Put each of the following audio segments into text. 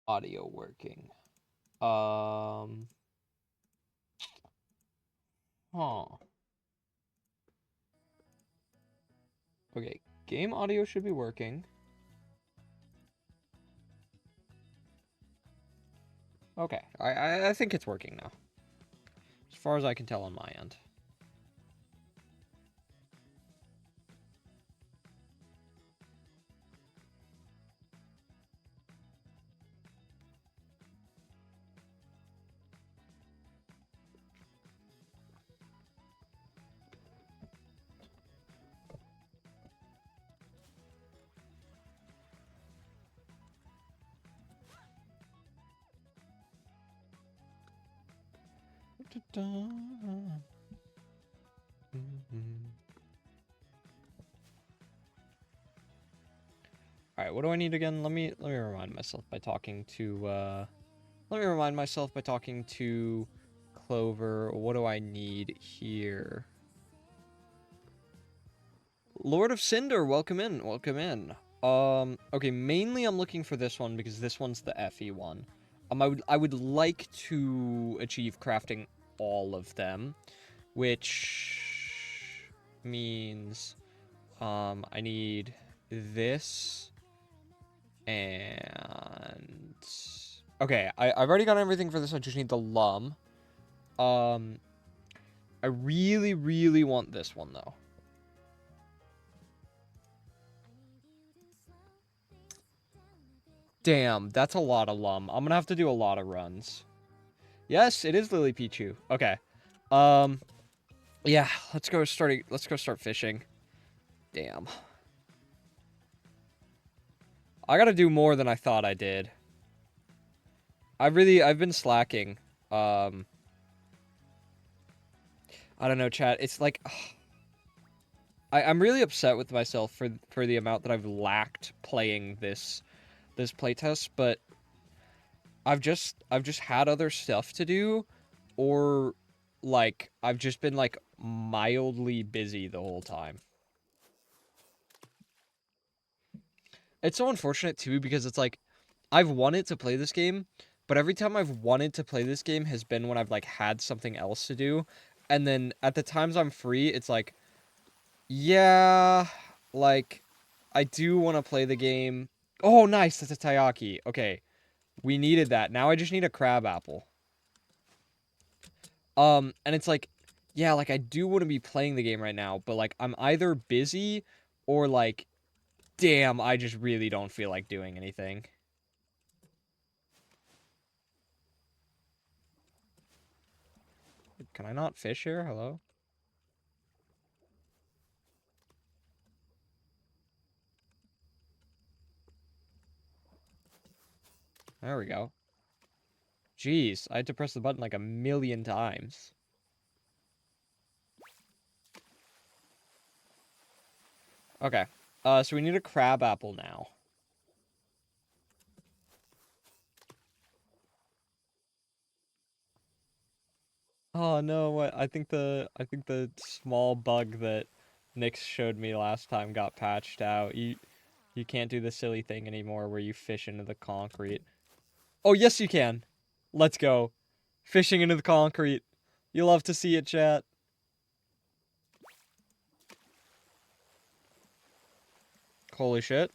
audio working? Huh. Okay, game audio should be working. Okay, I think it's working now. As far as I can tell on my end. All right, what do I need again? Let me remind myself by talking to Clover. What do I need here? Lord of Cinder, welcome in, welcome in. Okay, mainly I'm looking for this one because this one's the FE one. I would like to achieve crafting all of them, which means I need this and okay, I've already got everything for this. I just need the lum. Um, I really, really want this one though. Damn, that's a lot of lum. I'm gonna have to do a lot of runs. Yes, it is Lily Pichu. Okay. Um, yeah, let's go start fishing. Damn. I gotta do more than I thought I did. I've been slacking. Um, I don't know, chat. It's like, I'm really upset with myself for the amount that I've lacked playing this playtest, but I've just had other stuff to do, or like I've just been like mildly busy the whole time. It's so unfortunate too because it's like I've wanted to play this game, but every time I've wanted to play this game has been when I've like had something else to do, and then at the times I'm free, it's like, yeah, like I do want to play the game. Oh, nice, that's a taiyaki. Okay, we needed that. Now I just need a crab apple. And it's like, yeah, like I do want to be playing the game right now, but like I'm either busy or like, damn, I just really don't feel like doing anything. Can I not fish here? Hello? There we go. Jeez, I had to press the button like a million times. Okay. So we need a crab apple now. Oh no, what? I think the small bug that Nix showed me last time got patched out. You can't do the silly thing anymore where you fish into the concrete. Oh, yes you can. Let's go. Fishing into the concrete. You love to see it, chat. Holy shit.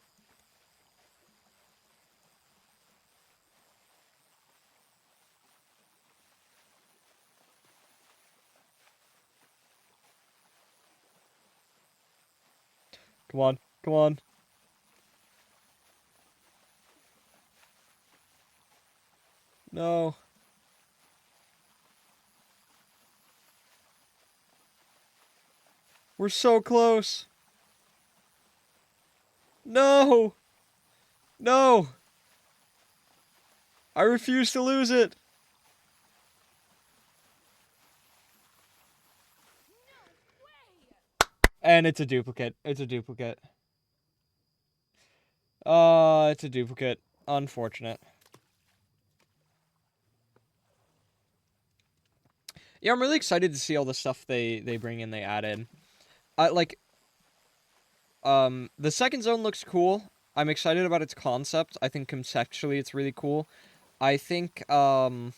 Come on. Come on. No. We're so close. No. No. I refuse to lose it. And it's a duplicate. It's a duplicate. It's a duplicate. Unfortunate. Yeah, I'm really excited to see all the stuff they bring in, they add in. Like, the second zone looks cool. I'm excited about its concept. I think conceptually it's really cool. I think I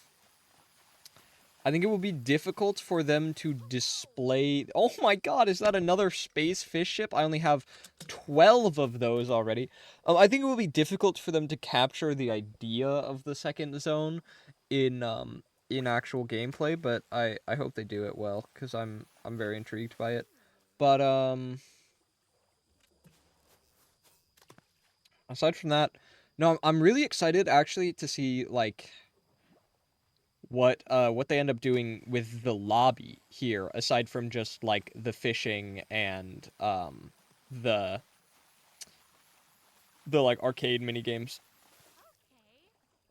think it will be difficult for them to display. Oh my god, is that another space fish ship? I only have 12 of those already. I think it will be difficult for them to capture the idea of the second zone in actual gameplay, but I hope they do it well cuz I'm very intrigued by it. But aside from that, no, I'm really excited actually to see like what they end up doing with the lobby here, aside from just like the fishing and the the like arcade mini games.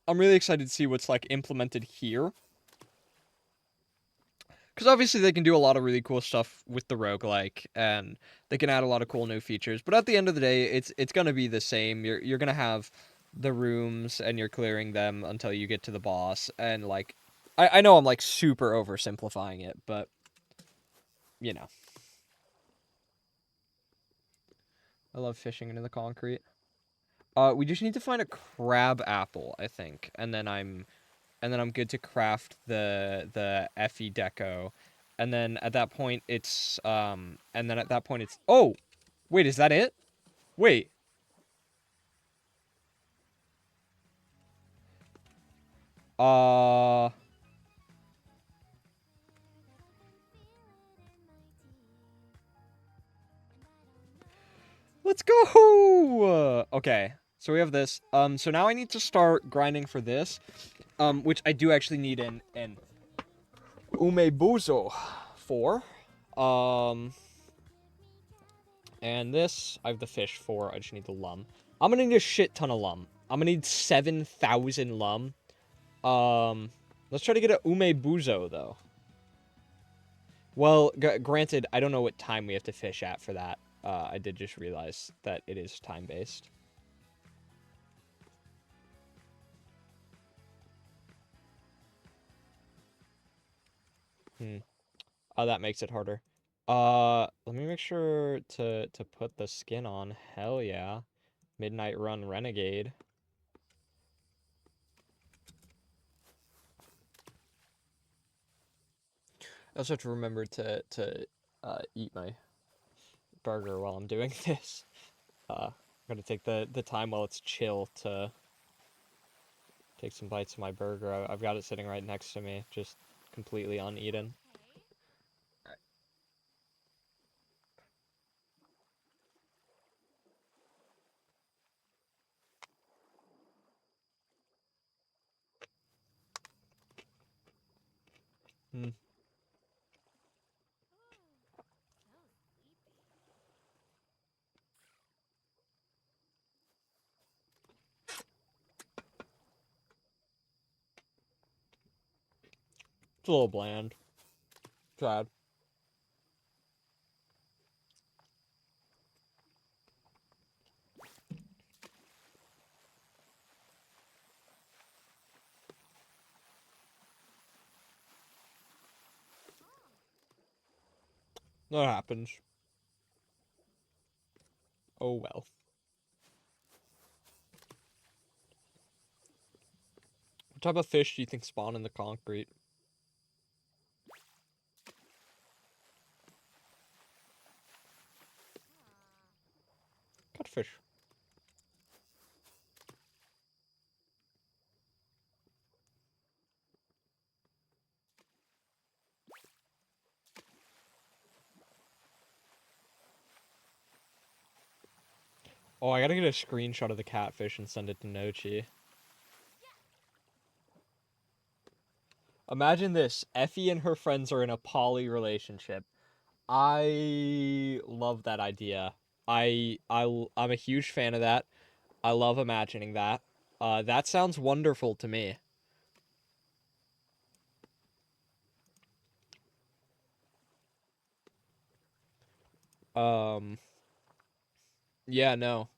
I'm really excited to see what's like implemented here. Because obviously they can do a lot of really cool stuff with the roguelike and they can add a lot of cool new features. But at the end of the day, it's gonna be the same. You're gonna have the rooms and you're clearing them until you get to the boss. And like I know I'm like super oversimplifying it, but you know. I love fishing into the concrete. We just need to find a crab apple, I think, and then I'm good to craft the Effie deco, and then at that point it's oh wait, is that it? Wait, uh, let's go. Okay, so we have this. So now I need to start grinding for this, which I do actually need an umebuzo for, um. And this, I have the fish for. I just need the lum. I'm gonna need a shit ton of lum. I'm gonna need 7,000 lum. Let's try to get a umebuzo, though. Well, granted, I don't know what time we have to fish at for that. I did just realize that it is time-based. Hmm. Oh, that makes it harder. Let me make sure to put the skin on. Hell yeah. Midnight Run Renegade. I also have to remember to eat my burger while I'm doing this. I'm gonna take the time while it's chill to take some bites of my burger. I've got it sitting right next to me, just completely uneaten. Hmm. It's a little bland. Sad. That happens. Oh well. What type of fish do you think spawn in the concrete? Catfish. Oh, I gotta get a screenshot of the catfish and send it to Nochi. Imagine this. Effie and her friends are in a poly relationship. I love that idea. I'm a huge fan of that. I love imagining that. That sounds wonderful to me. Um, yeah, no.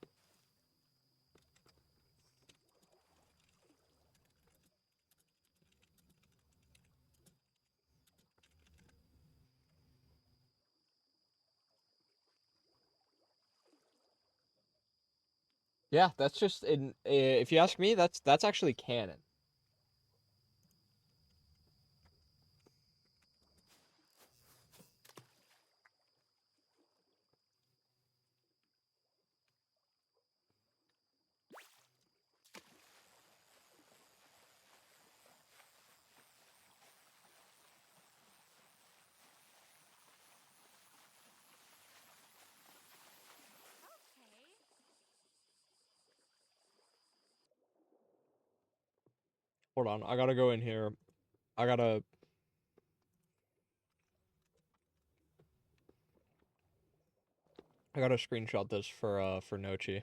Yeah, that's just in. If you ask me, that's actually canon. Hold on, I gotta go in here. I gotta. I gotta screenshot this for Nochi.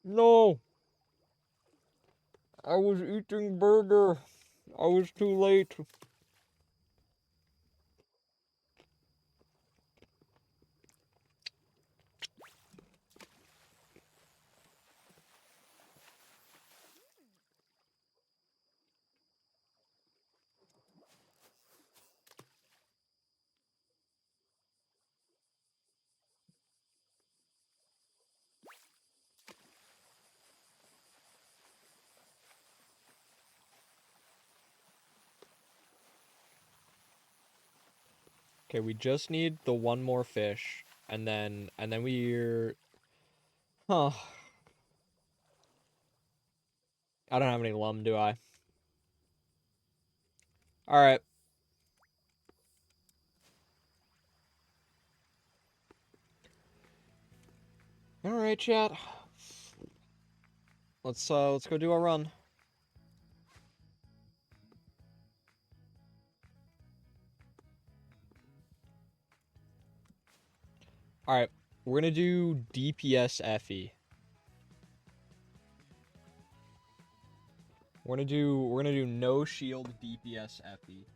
No, I was eating burger. I was too late. Okay, we just need the one more fish, and then we're. Huh. I don't have any lum, do I? All right. All right, chat. Let's go do a run. All right, we're gonna do DPS FE. We're gonna do no shield DPS FE.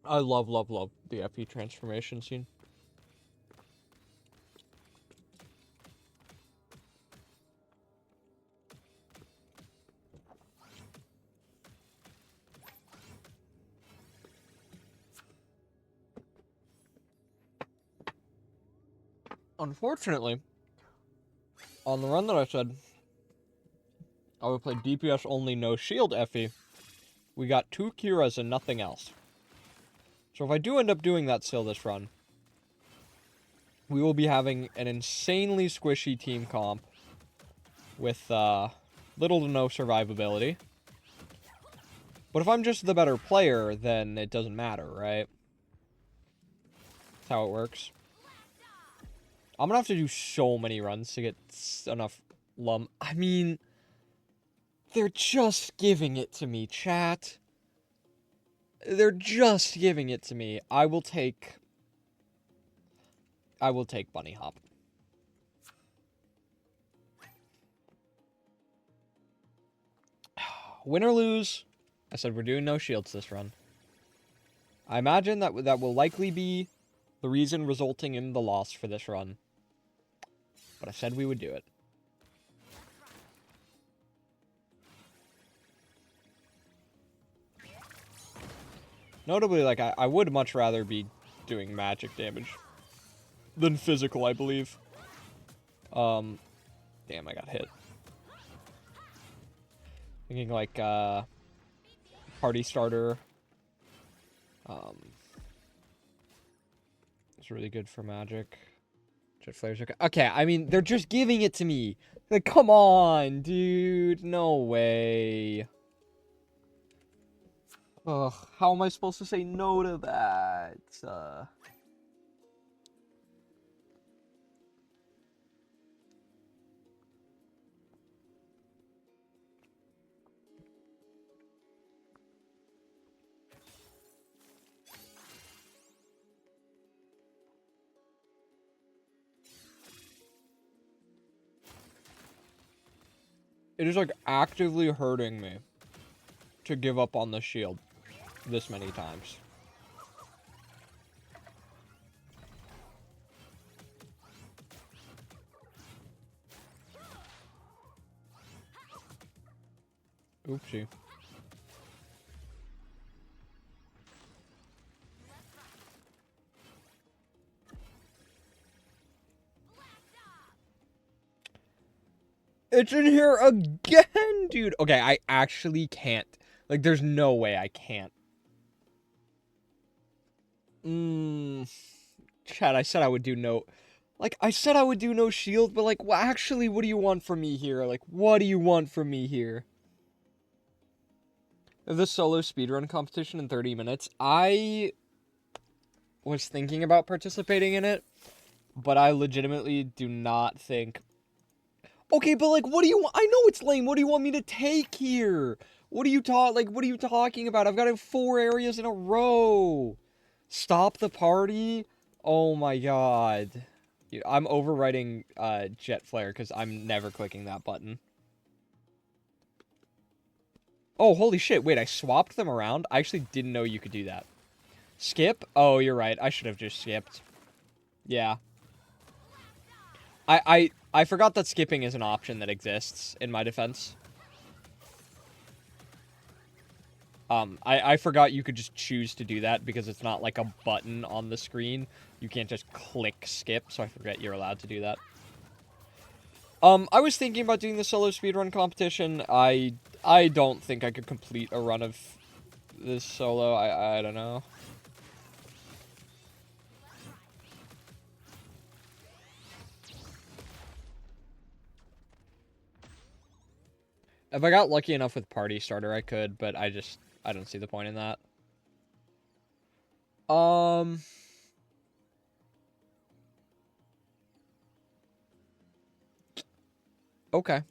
I love the FE transformation scene. Unfortunately, on the run that I said I would play DPS only no shield FE, we got 2 Kiras and nothing else. So if I do end up doing that still this run, we will be having an insanely squishy team comp with little to no survivability. But if I'm just the better player, then it doesn't matter, right? That's how it works. I'm gonna have to do so many runs to get enough lum. I mean, they're just giving it to me, chat. They're just giving it to me. I will take Bunny Hop. Win or lose, I said we're doing no shields this run. I imagine that will likely be the reason resulting in the loss for this run. But I said we would do it. Notably, like, I would much rather be doing magic damage than physical, I believe. Damn, I got hit. Thinking like party starter. It's really good for magic. Jet flares are okay. I mean, they're just giving it to me. Like, come on, dude. No way. Ugh, how am I supposed to say no to that? It is like actively hurting me to give up on the shield this many times. Oopsie. It's in here again, dude. Okay, I actually can't. Like, there's no way I can't. Chad, I said I would do no... Like, I said I would do no shield, but, like, well, actually, what do you want from me here? Like, what do you want from me here? The solo speedrun competition in 30 minutes. I was thinking about participating in it, but I legitimately do not think... Okay, but, like, what do you want? I know it's lame. What do you want me to take here? What are you what are you talking about? I've got it 4 areas in a row. Stop the party? Oh my god. I'm overwriting Jet Flare because I'm never clicking that button. Oh, holy shit. Wait, I swapped them around? I actually didn't know you could do that. Skip? Oh, you're right. I should have just skipped. Yeah. I forgot that skipping is an option that exists in my defense. I forgot you could just choose to do that because it's not like a button on the screen. You can't just click skip, so I forget you're allowed to do that. I was thinking about doing the solo speedrun competition. I don't think I could complete a run of this solo. I don't know. If I got lucky enough with party starter, I could, but I don't see the point in that. Okay.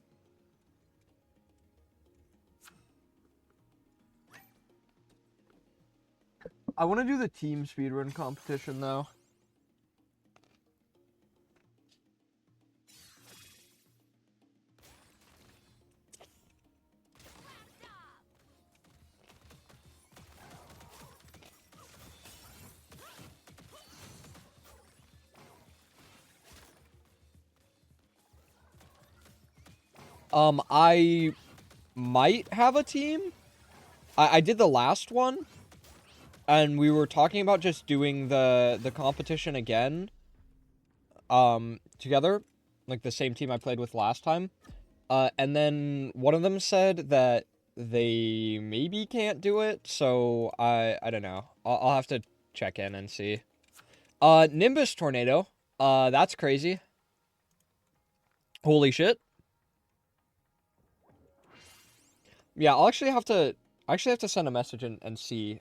I want to do the team speedrun competition, though. I might have a team. I did the last one, and we were talking about just doing the competition again, together, like the same team I played with last time. And then one of them said that they maybe can't do it, so I don't know. I'll have to check in and see. Nimbus Tornado. That's crazy. Holy shit. Yeah, I'll actually have to send a message and see.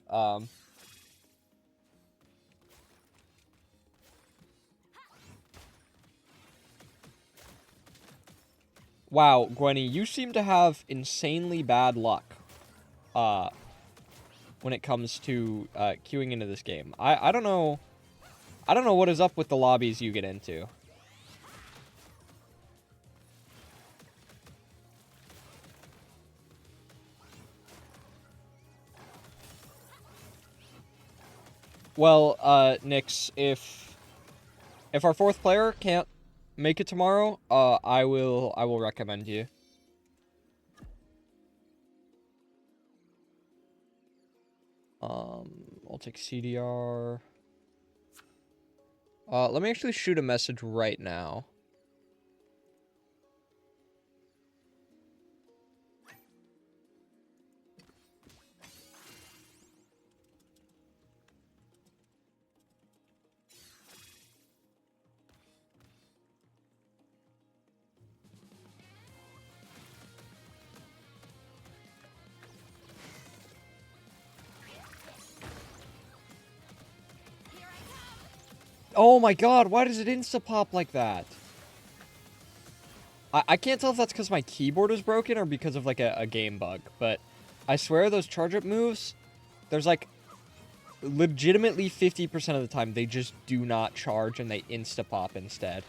Wow, Gwenny, you seem to have insanely bad luck. When it comes to queuing into this game. I don't know. I don't know what is up with the lobbies you get into. Well, Nyx, if our 4th player can't make it tomorrow, I will recommend you. I'll take CDR. Let me actually shoot a message right now. Oh my god, why does it insta-pop like that? I can't tell if that's because my keyboard is broken or because of, like, a game bug, but I swear those charge-up moves, there's, like, legitimately 50% of the time they just do not charge and they insta-pop instead.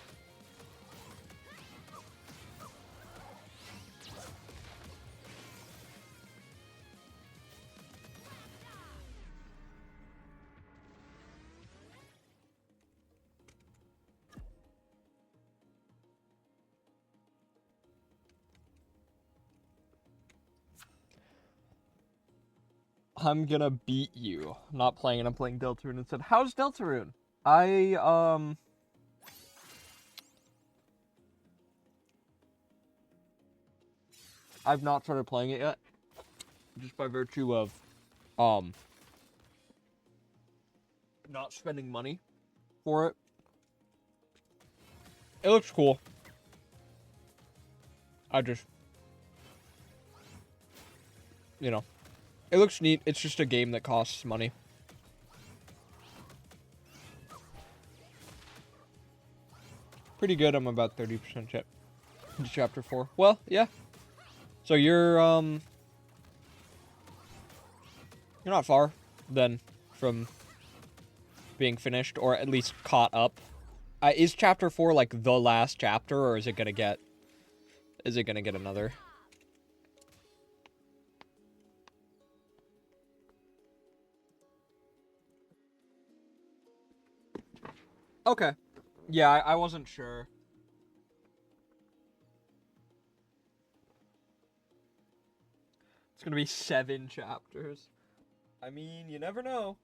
I'm gonna beat you. I'm not playing it, I'm playing Deltarune instead. How's Deltarune? I've not started playing it yet. Just by virtue of, um, not spending money for it. It looks cool. I just, you know, it looks neat. It's just a game that costs money. Pretty good. I'm about 30% into chapter 4. Well, yeah. So you're not far then from being finished, or at least caught up. Is chapter 4 like the last chapter, or is it gonna get another? Okay. Yeah, I wasn't sure. It's gonna be 7 chapters. I mean, you never know.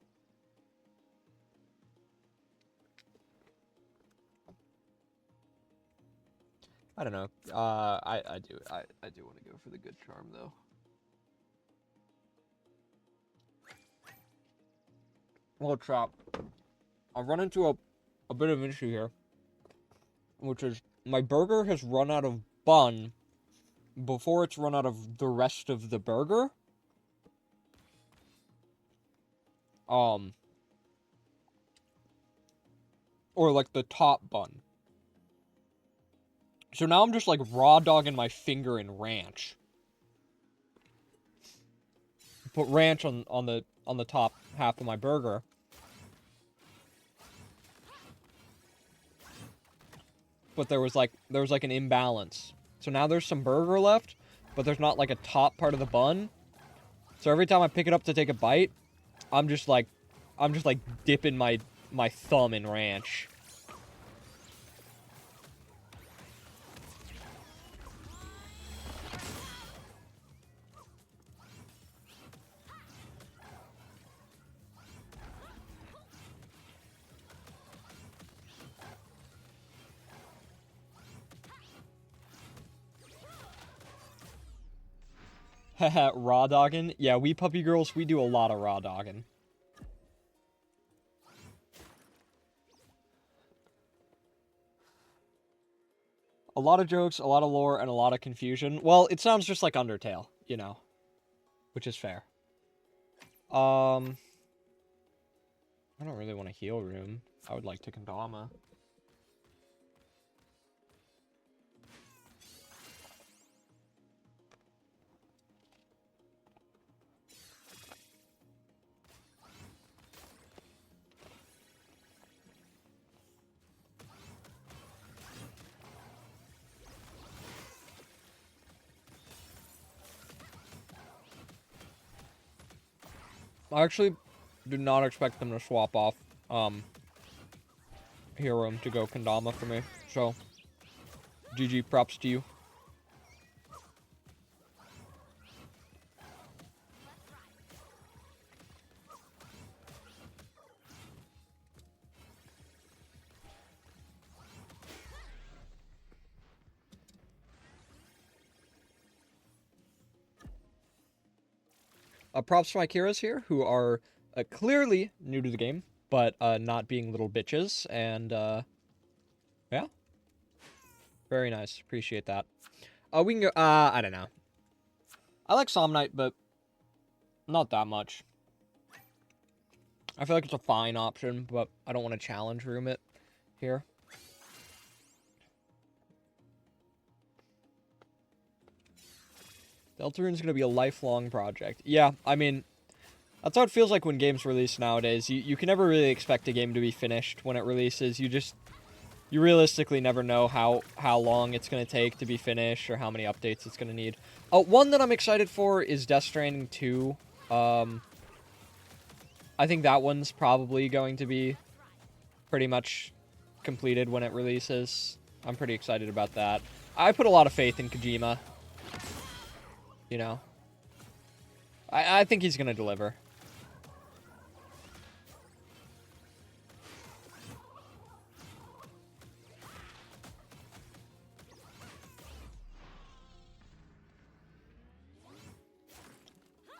I don't know. I do want to go for the good charm though. Well, Chop, I've run into a bit of an issue here, which is my burger has run out of bun before it's run out of the rest of the burger. Or like the top bun. So now I'm just like raw dogging my finger in ranch. Put ranch on the top half of my burger. But there was like an imbalance. So now there's some burger left, but there's not like a top part of the bun. So every time I pick it up to take a bite, I'm just like dipping my thumb in ranch. Haha, raw dogging? Yeah, we puppy girls, we do a lot of raw dogging. A lot of jokes, a lot of lore, and a lot of confusion. Well, it sounds just like Undertale, you know. Which is fair. I don't really want a heal room. I would like to Kendama. I actually do not expect them to swap off, heal room to go Kendama for me. So, GG, props to you. Props to my Kiras here, who are clearly new to the game, but not being little bitches, and yeah. Very nice. Appreciate that. We can go, I don't know. I like Somnite, but not that much. I feel like it's a fine option, but I don't want to challenge room it. here. Deltarune's gonna be a lifelong project. Yeah, I mean, that's how it feels like when games release nowadays. You can never really expect a game to be finished when it releases. You realistically never know how long it's going to take to be finished or how many updates it's going to need. One that I'm excited for is Death Stranding 2. I think that one's probably going to be pretty much completed when it releases. I'm pretty excited about that. I put a lot of faith in Kojima. You know. I think he's going to deliver.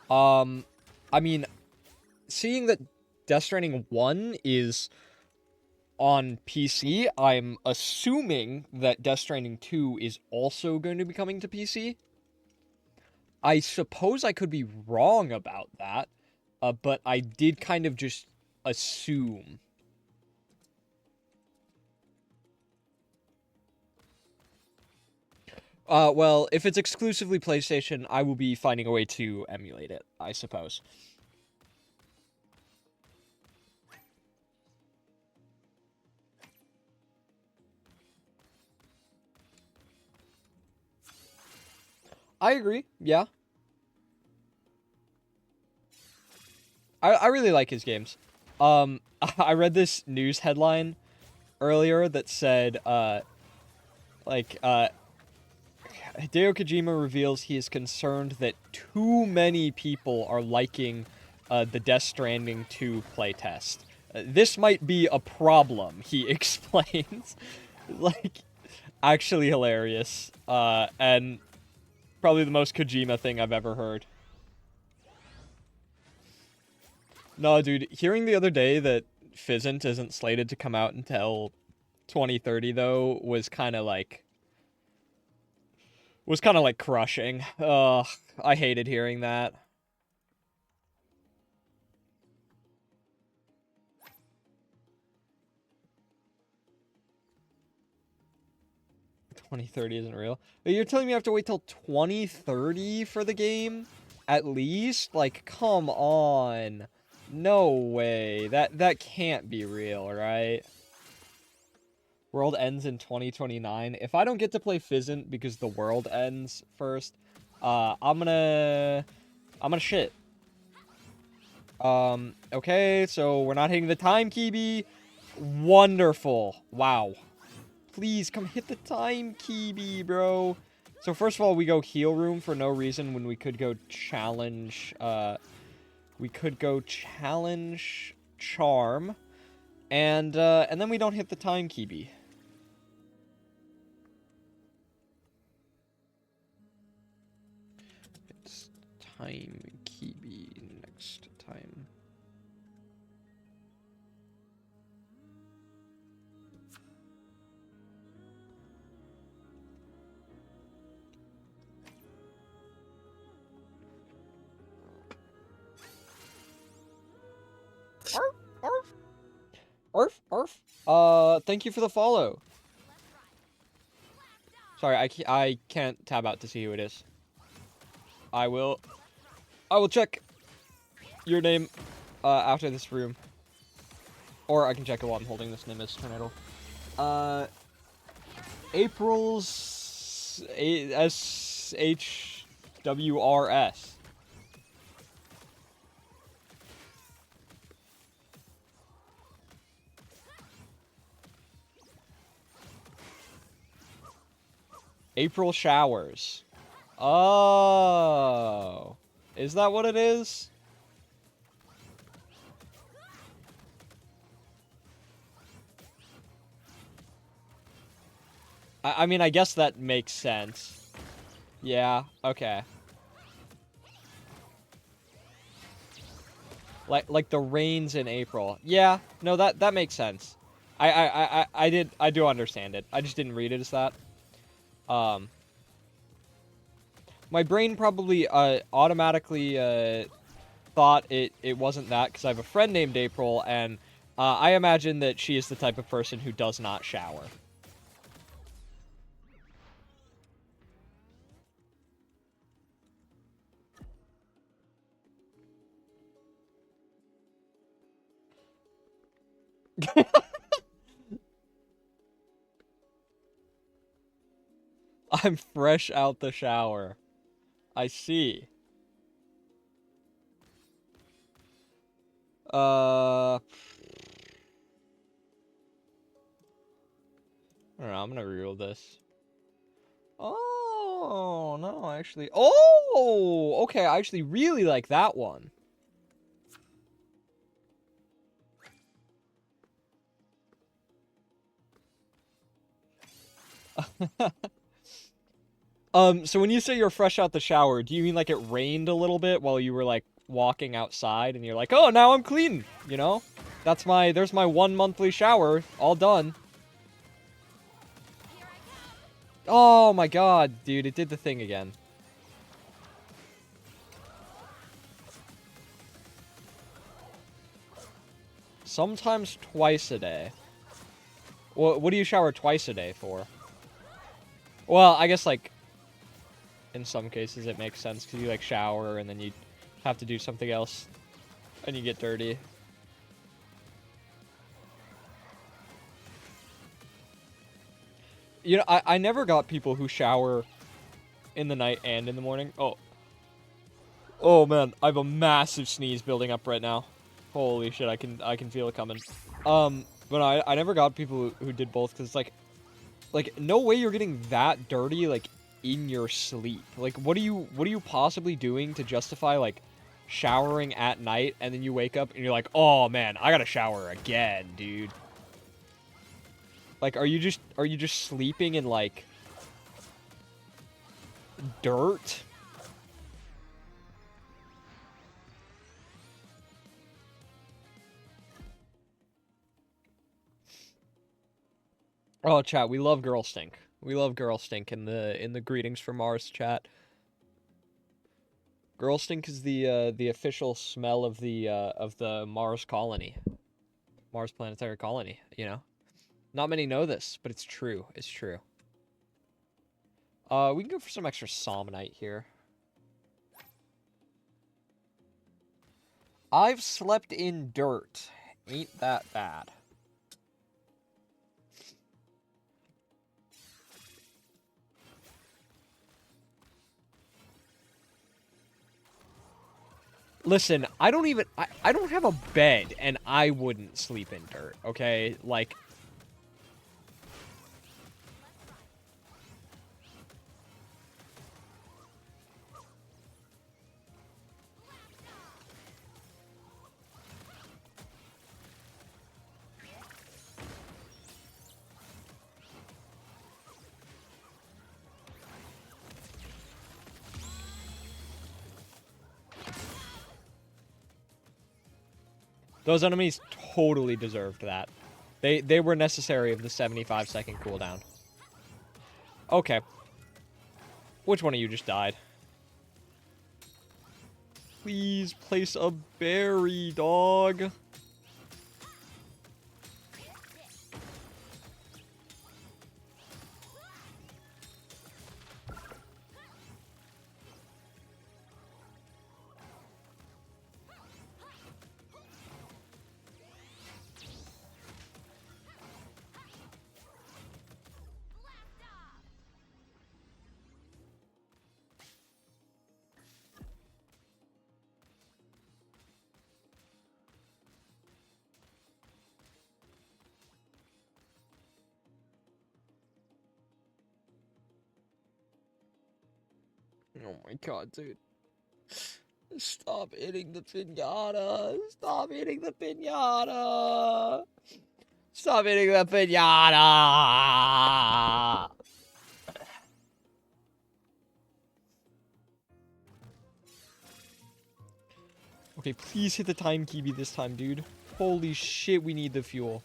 I mean, seeing that Death Stranding 1 is on PC, I'm assuming that Death Stranding 2 is also going to be coming to PC. I suppose I could be wrong about that, but I did kind of just assume. Well, if it's exclusively PlayStation, I will be finding a way to emulate it, I suppose. I agree, yeah. I really like his games. I read this news headline earlier that said, Hideo Kojima reveals he is concerned that too many people are liking the Death Stranding 2 playtest. This might be a problem, he explains. Like, actually hilarious. And probably the most Kojima thing I've ever heard. No, dude, hearing the other day that Fizzant isn't slated to come out until 2030, though, was kind of like crushing. Ugh, I hated hearing that. $2030 isn't real. You're telling me I have to wait till 2030 for the game? At least? Like, come on. No way. That can't be real, right? World ends in 2029. If I don't get to play Fizzant because the world ends first, I'm gonna shit. Okay, so we're not hitting the time, Kibi. Wonderful. Wow. Please, come hit the time, Kibi, bro. So first of all, we go heal room for no reason when we could go challenge, charm. And then we don't hit the time, Kibi. It's time, Kibi, next time. Arf. Thank you for the follow. Sorry, I can't tab out to see who it is. I will check your name after this room. Or I can check it while I'm holding this name as Tornado. April's SHWRS. April showers. Oh. Is that what it is? I mean, I guess that makes sense. Yeah, okay. Like the rains in April. Yeah, no, that makes sense. I do understand it. I just didn't read it as that. My brain probably automatically thought it wasn't that because I have a friend named April, and I imagine that she is the type of person who does not shower. I'm fresh out the shower. I see. I don't know, I'm gonna reroll this. Oh, no, actually. Oh, okay, I actually really like that one. So when you say you're fresh out the shower, do you mean like it rained a little bit while you were like walking outside and you're like, "Oh, now I'm clean," you know? There's my 1 monthly shower, all done. Oh my god, dude, it did the thing again. Sometimes twice a day. What do you shower twice a day for? Well, I guess like in some cases it makes sense because you like shower and then you have to do something else and you get dirty. You know, I never got people who shower in the night and in the morning. Oh. Oh man, I have a massive sneeze building up right now. Holy shit, I can feel it coming. But I never got people who did both because it's like no way you're getting that dirty like in your sleep. Like what are you possibly doing to justify like showering at night and then you wake up and you're like, "Oh man, I got to shower again, dude." Like are you just sleeping in like dirt? Oh, chat, we love girl stink. We love girl stink in the greetings from Mars chat. Girl stink is the official smell of the Mars colony. Mars planetary colony, you know. Not many know this, but it's true. It's true. We can go for some extra Somnite here. I've slept in dirt. Ain't that bad. Listen, I don't have a bed, and I wouldn't sleep in dirt, okay? Like, those enemies totally deserved that. They were necessary of the 75-second cooldown. Okay. Which one of you just died? Please place a berry, dog. Oh my god, dude. Stop hitting the pinata. Stop hitting the pinata. Stop hitting the pinata. Okay, please hit the time kibi this time, dude. Holy shit, we need the fuel.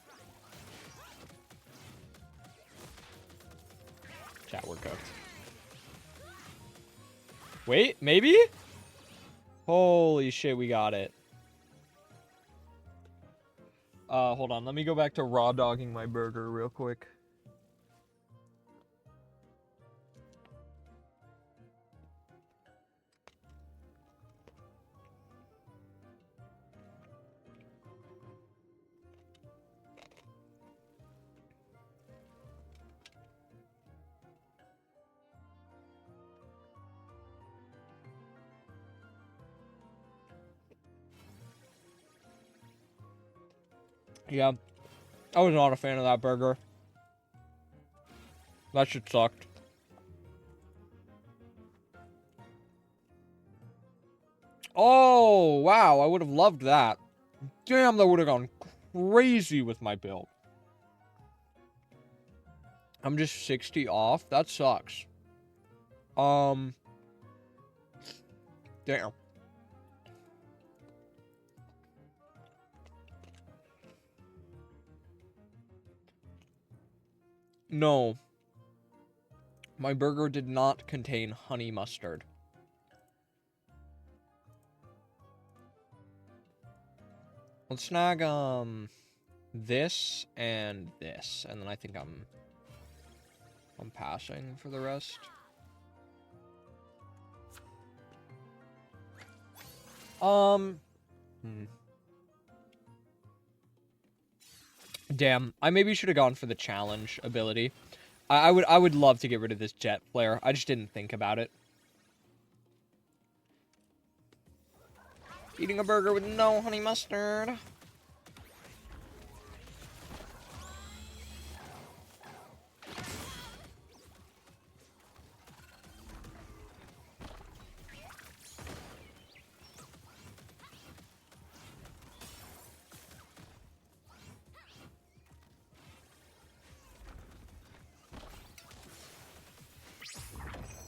Chat, we're cooked. Wait, maybe? Holy shit, we got it. Hold on. Let me go back to raw dogging my burger real quick. Yeah, I was not a fan of that burger. That shit sucked. Oh, wow, I would have loved that. Damn, that would have gone crazy with my build. I'm just 60 off? That sucks. Damn. No. My burger did not contain honey mustard. Let's snag, this and this. And then I think I'm passing for the rest. Damn, I maybe should have gone for the challenge ability. I would love to get rid of this jet flare. I just didn't think about it. Eating a burger with no honey mustard.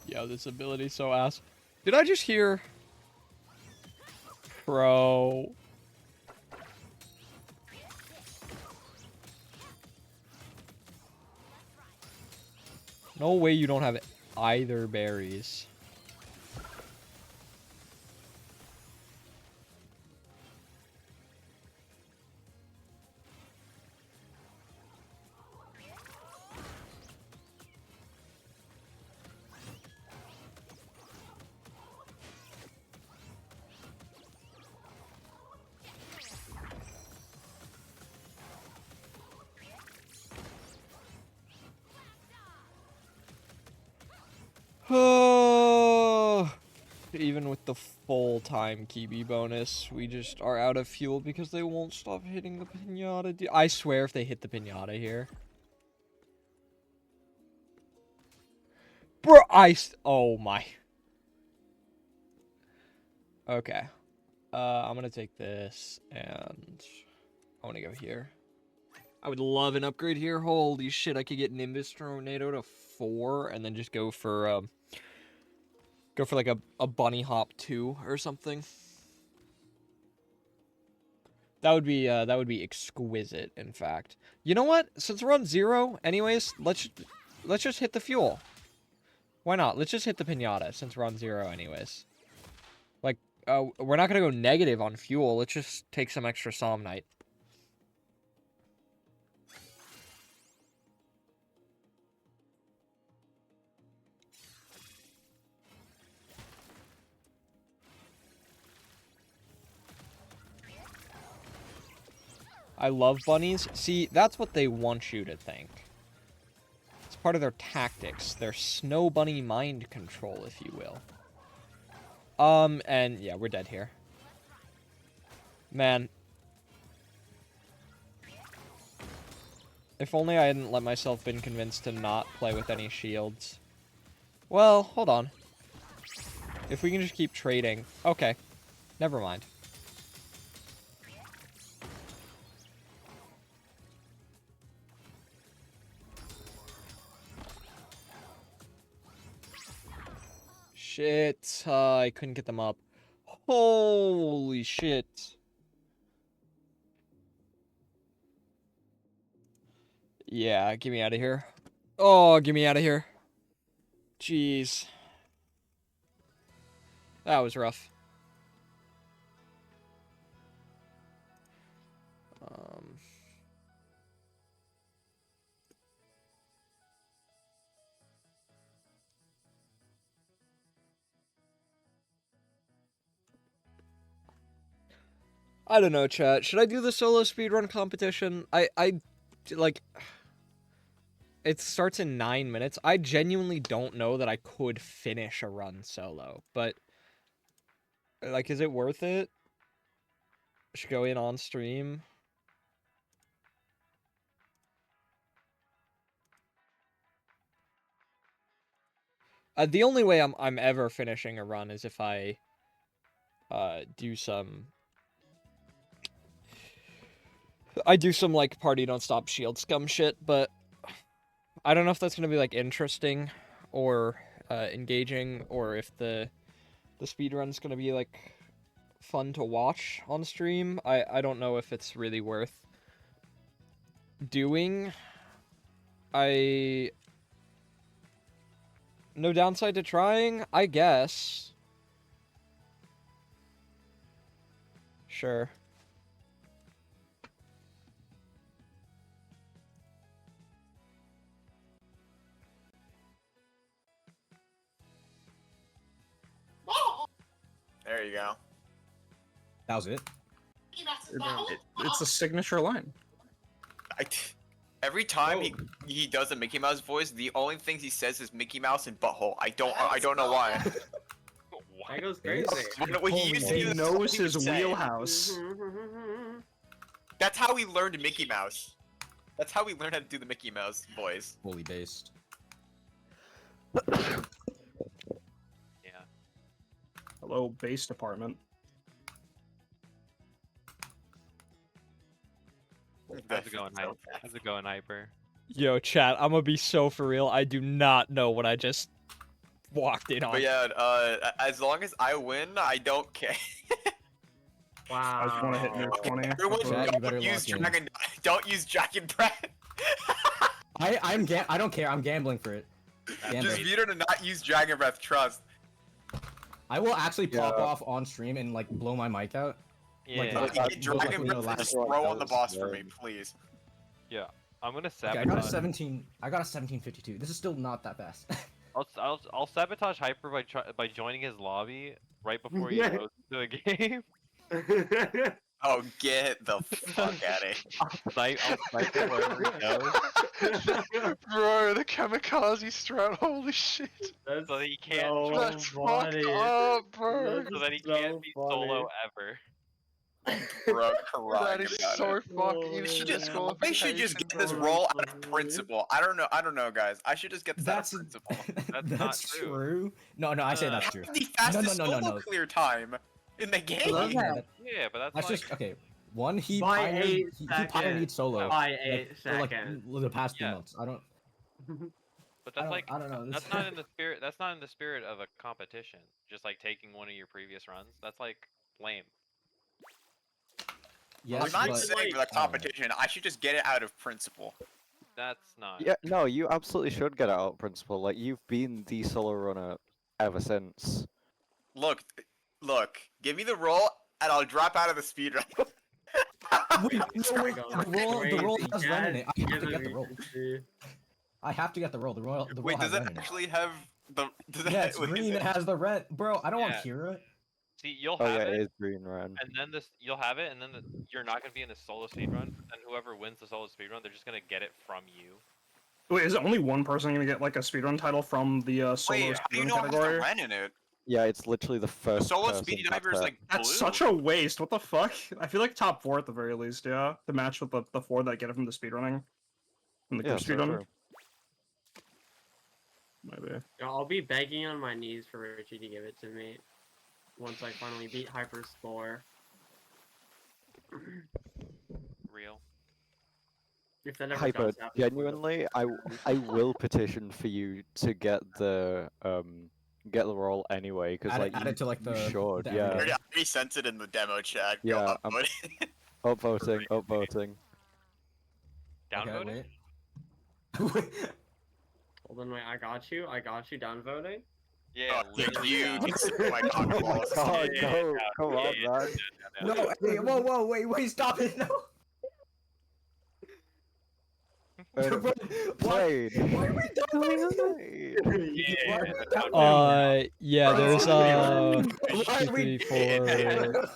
Yo, this ability's so ass. Did I just hear... Bro. No way you don't have either berries. Even with the full-time Kibi bonus, we just are out of fuel because they won't stop hitting the pinata. I swear if they hit the pinata here. Bro, oh my. Okay. I'm gonna take this, and I want to go here. I would love an upgrade here. Holy shit, I could get Nimbus Tornado to 4, and then just go for like a bunny hop 2 or something. That would be exquisite, in fact. You know what? Since we're on 0, anyways, let's just hit the fuel. Why not? Let's just hit the pinata since we're on 0, anyways. Like, we're not gonna go negative on fuel. Let's just take some extra Somnite. I love bunnies. See, that's what they want you to think. It's part of their tactics. Their snow bunny mind control, if you will. And yeah, we're dead here. Man. If only I hadn't let myself been convinced to not play with any shields. Well, hold on. If we can just keep trading. Okay. Never mind. Shit. I couldn't get them up. Holy shit. Yeah, get me out of here. Oh, get me out of here. Jeez. That was rough. I don't know, chat. Should I do the solo speedrun competition? I like. It starts in 9 minutes. I genuinely don't know that I could finish a run solo, but like, is it worth it? Should go in on stream. The only way I'm ever finishing a run is if I do some like party don't stop shield scum shit, but I don't know if that's gonna be like interesting or engaging, or if the speedrun's gonna be like fun to watch on stream. I don't know if it's really worth doing. No downside to trying, I guess. Sure. There you go. That was it. It's a signature line. Every time he does a Mickey Mouse voice, the only things he says is Mickey Mouse and butthole. I don't know why. That goes crazy. He knows his wheelhouse. That's how we learned Mickey Mouse. That's how we learned how to do the Mickey Mouse voice. Fully based. Yeah. Hello, base department. How's it going, Hyper? How's it going, Hyper? Yo, chat, I'm gonna be so for real. I do not know what I just walked in on. But yeah, as long as I win, I don't care. I just want to hit near 20. Everyone, Chat, you better don't use lock in. don't use Dragon Breath. I don't care. I'm gambling for it. Just Vito to not use Dragon Breath. Trust. I will actually pop off on stream and like blow my mic out. Yeah. Get Dragon Breath and just throw on the boss for me, please. Yeah. I'm gonna Okay, sabotage. I got a 17. I got a 1752. This is still not that fast. I'll sabotage Hyper by joining his lobby right before he goes to the game. Oh, get the fuck out of here. I'll snipe it wherever he goes. Bro, the kamikaze strat, holy shit. That's So that he can't. so That's funny. fucked up, bro. So that he so can't be funny. solo ever. Bro, That crying is about so it. fucking You should just, disqualification, they should just get this bro. roll out of principle. I don't know, guys. I should just get this That's out of principle. That's not true. No, I say that's true. The fastest no, solo no. clear time in the game. Love Yeah, that. Yeah, but that's That's like. just okay. One, he By pioneered, 8 he seconds. pioneered solo By 8 for like seconds. the past 2 Yeah. months. I don't. But that's like. I don't know. That's not in the spirit. That's not in the spirit of a competition. Just like taking one of your previous runs. That's like lame. Yes, I'm not but saying for the competition. I should just get it out of principle. That's not. Yeah, no, you absolutely should get it out of principle. Like, you've been the solo runner ever since. Look, give me the roll, and I'll drop out of the speedrun. wait, the roll has run in it. I have to Give get it the roll. to- I have to get the roll. The roll Wait, has does it rent in it. actually have the? Does it Yeah, it's wait, is green. it- It has the rent, bro. I don't want Yeah. Kira. See, you'll Oh have yeah, it, it is green run. and then you'll have it, and then you're not gonna be in the solo speedrun. And whoever wins the solo speedrun, they're just gonna get it from you. Wait, is it only one person gonna get like a speedrun title from the solo Wait, how do you speedrun know it has the category? Ren in it? Yeah, it's literally the first Solo person Speedy that's Diver is it. like That's blue. such a waste. What the fuck? I feel like top 4 at the very least. Yeah, to match with the 4 that get it from the speedrunning. From the Yeah, group so speedrun. true. Maybe. I'll be begging on my knees for Richie to give it to me once I finally beat Hyper's score. Real. If that ever Hyper, does happen. genuinely, I will petition for you to get the roll anyway, because Add it- like add it to, like, you the- should, the yeah. everyday- I already sent it in the demo chat. Go Yeah, upvote it. Upvoting, upvoting. Downvoting. Okay, wait. Hold on, wait, I got you, downvoting. Yeah, Oh, literally. you down. can suck my cock Oh my balls. god, Yeah, no, yeah, come on, yeah, man. No, hey, whoa, wait, stop it, no. Played. Why are we Going on? Yeah, there's Why 2, are we 3, 4,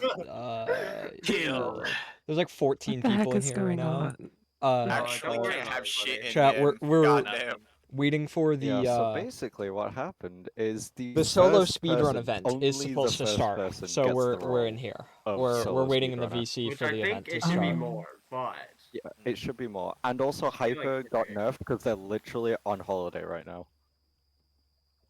Kill. there's like 14 What the heck people in is here right going now. on? Actually, don't worry can't about have it, shit buddy. in Chat, the end. we're Goddamn. waiting for Yeah, so the basically what happened is the solo first speedrun person- event only is the supposed to first start. person So gets we're the in role here. of We're solo waiting in the speedrunner. VC Which for I the think event to it should be start. more, but Yeah, it should be more. And also I feel like Hyper got today- nerfed because they're literally on holiday right now.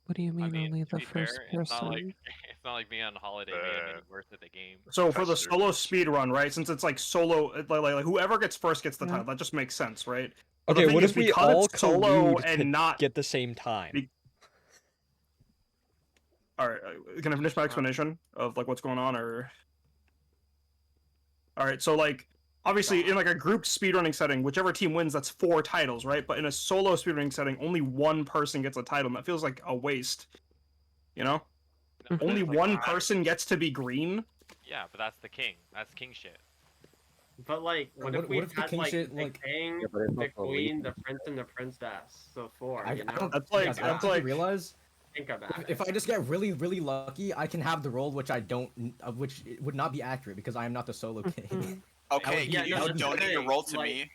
What do you mean I mean, only to the be fair, first it's not like person? it's not like being on holiday made it any worse at the game. So for the Touch their solo boots. speed run, right? Since it's like solo, like whoever gets first gets the Yeah. title. That just makes sense, right? But the Okay, thing what is, if we because all it's solo collude to and not get the same time? Be- All right, can I finish my explanation of like what's going on, or? All right, so like obviously in like a group speedrunning setting, whichever team wins, that's 4 titles, right? But in a solo speedrunning setting, only one person gets a title, and that feels like a waste. You know, No, but only it's like, one person gets to be green. Yeah, but that's the king. That's king shit. But like, what if we what if the had king like shit, the like- king, Yeah, but it's the not the queen, lead. the prince, and the princess? So 4. I You know, don't, That's like- guys, I don't that's think you like- realize think about if it. I just get really lucky, I can have the role which I don't, which would not be accurate because I am not the solo king. Okay, would- can yeah, you no, donate your hey, role to like- me?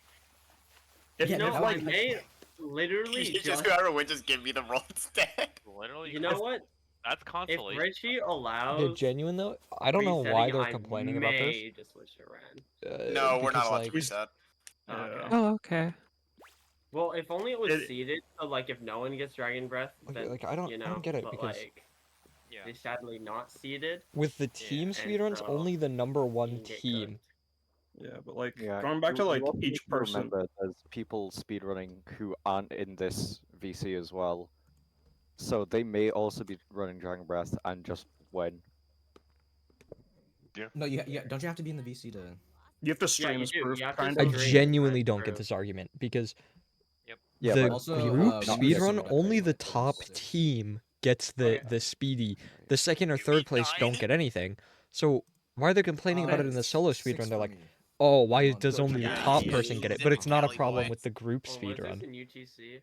If, Yeah, You know, if I like- may literally You just just. whoever wins, just give me the role instead. Literally, You know what? that's If consolation. Richie allows, Okay, genuine though, I don't know why resetting, they're I complaining about this. may just switch it around. No, we're not because, allowed like, to reset. Yeah. Okay. Oh, okay. Well, if only it was It- seeded, so like if no one gets Dragon Breath, Okay, then like, I don't get it but because like Yeah. they sadly not seeded. with the team and speedruns, so only the number you one can get team. cooked. Yeah, but like Yeah, going back to you like also need each to person. Remember, there's people speedrunning who aren't in this VC as well, so they may also be running Dragon Breath and just win. No, don't you have to be in the VC to? You have to stream you as do, proof, you have to kind I of. Agreed, genuinely that's don't get true. this argument because Yeah, the but Also, group not speedrun, missing only weapons, the like, top 36. team gets the speedy. The second or You third mean place don't 9? get anything. So why are they complaining about it in the solo speedrun? They're like, oh, why does Go only the check it top out. person get it? He's But in it's not a Cali, problem boy. with the group Well, was this speedrun. in UTC?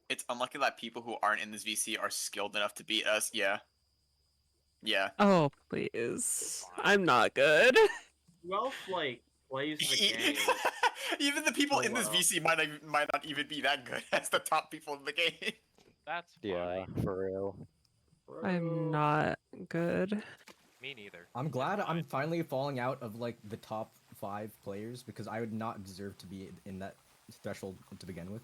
It's unlucky that people who aren't in this VC are skilled enough to beat us. Yeah. Yeah. Oh, please. I'm not good. Who else like plays the game? Even the people Oh, in this wow. VC might not even be that good as the top people in the game. That's yeah, fine. for real. I'm not good. Me neither. I'm glad It's I'm fine. finally falling out of like the top 5 players because I would not deserve to be in that threshold to begin with.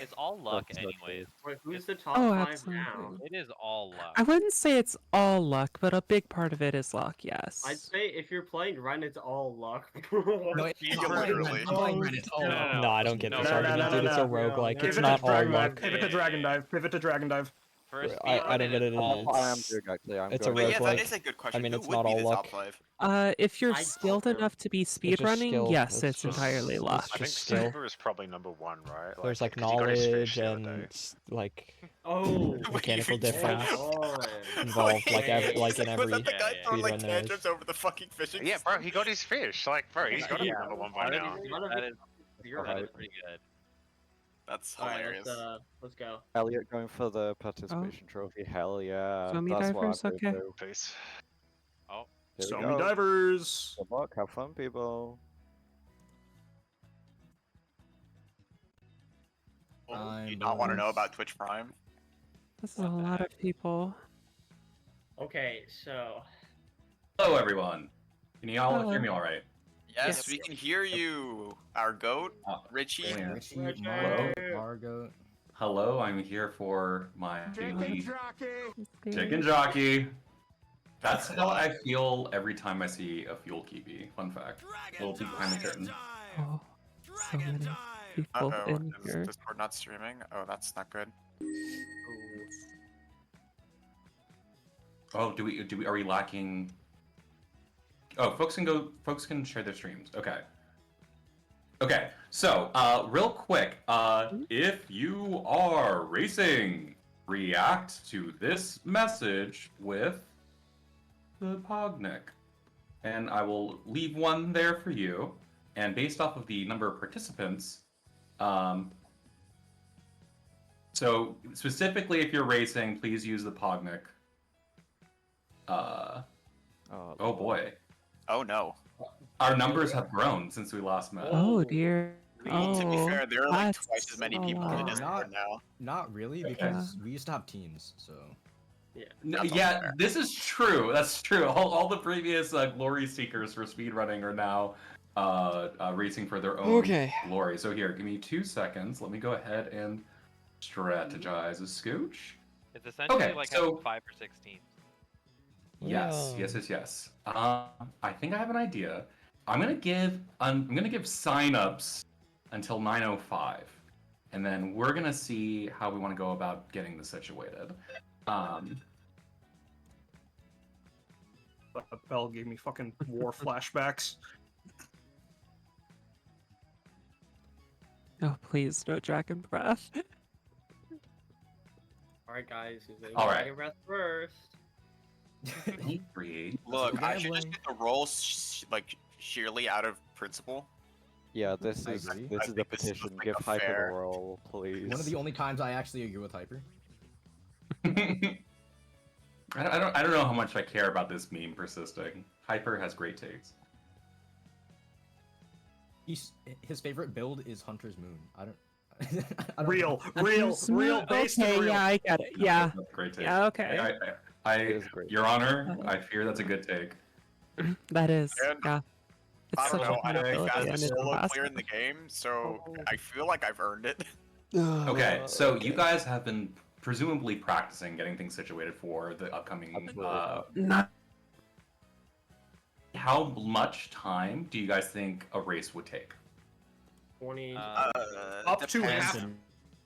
It's all luck, That's so true. anyways. Wait, who's the top Oh, 5 now? absolutely. It is all luck. I wouldn't say it's all luck, but a big part of it is luck, yes. I'd say if you're playing Run, it's all luck. No, it's Yeah, not playing literally. Ren, I'm playing Ren, it's all No, luck. No, I don't get No, this no, argument, no, dude. no, It's a no, roguelike. no, It's Pivot not to all Dragon luck. Dive. Pivot to Dragon Dive. Pivot to Dragon Dive. For a I speedrun, don't get it. That's what I am It's- doing actually. I'm it's a going But yeah, that roguelike. is a good question. I mean, Who it's would not be all the luck. top 5? If you're I skilled don't know. enough to be just speedrunning, skill. yes, It's it's just- entirely it's luck. I think just skill. Saber is probably number 1, right? There's like 'cause he got his fish knowledge the other day. and like Oh, mechanical Wait, difference hold on. involved, like Wait. like in Was every that the guy Yeah, throwing like speedrun there is. tantrums over the fucking fishing? Yeah, bro, he got his fish. Like, bro, he's got to be Yeah. number 1 by That now. is- None of that it- is Zero. that is pretty good. That's Alright, hilarious. let's go. Elliot going for the participation trophy. Hell yeah. So me That's what I'm divers, gonna okay. do. Peace. Oh, Here So we many go. divers. Good luck. Have fun, people. Do you not want to know about Twitch Prime? This is a lot of people. Okay, so Hello, everyone. Can you all Hello. hear me all right? Yes, Yes. we can hear you. Our goat, Richie. brilliant. Richie, Richie. Margot. Hello, I'm here for my daily Chicken chicken jockey. That's how I feel every time I see a fuel keepy. Fun fact. Little peek behind the curtain. Oh, so many people Uh-oh, in is here. Discord not streaming? Oh, that's not good. Oh, are we lacking? Oh, folks can share their streams. Okay. Okay, so, real quick, if you are racing, react to this message with the Pognick. And I will leave one there for you. and based off of the number of participants, so specifically if you're racing, please use the Pognic. Oh boy. Oh no. Our numbers have grown since we last met. Oh dear. Well, to be Oh, fair, there are like that's twice as many a people in the lot. Discord now. Not really, because we used to have teams, so. Yeah, this is true. That's true. All the previous glory seekers for speedrunning are now racing for their own glory. So here, give me 2 seconds. Let me go ahead and strategize a scooch. It's essentially Okay, like so- having 5 or 6 teams. Yes. I think I have an idea. I'm gonna give signups until 9:05, and then we're gonna see how we want to go about getting this situated. That bell gave me fucking war flashbacks. Oh, please, no dragon breath. Alright, guys, who's going All to right. Dragon Breath first? 3. Look, I should just gambling. get the roll like sheerly out of principle. Yeah, this I is agree. this I is the think this is, petition. like, Give a Hyper fair- the roll, please. One of the only times I actually agree with Hyper. I don't know how much I care about this meme persisting. Hyper has great takes. His favorite build is Hunter's Moon. I don't Real based Okay, and real. yeah, I get it. Yeah. That's a great take. Yeah, okay. It is great. Your Honor, I fear that's a good take. That is. And Yeah. It's I don't such know, a I don't ability, fast and the it's solo impossible. clear in the game, so I feel like I've earned it. Okay, so you guys have been presumably practicing getting things situated for the upcoming. Not How much time do you guys think a race would take? 20. Up to depends. half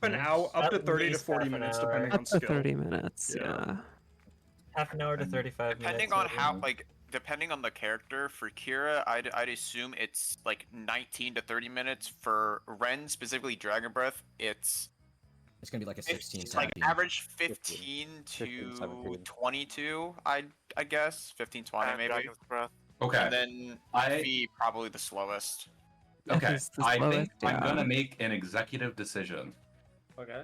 an hour, up to 30 to 40 minutes, depending on up to skill. 30 minutes. Yeah. Yeah. Half an hour to 35 Depending on how, like, depending on the character, for Kira, I'd assume it's like 19 to 30 minutes. For Ren, specifically Dragon Breath, it's It's gonna be like a 16, it's like 17. average 15 15, to 17. 22, I guess 15, 20 maybe. Dragon's Breath. Okay, And then Fee probably the slowest. okay. He's the I think slowest, I'm yeah. gonna make an executive decision. Okay.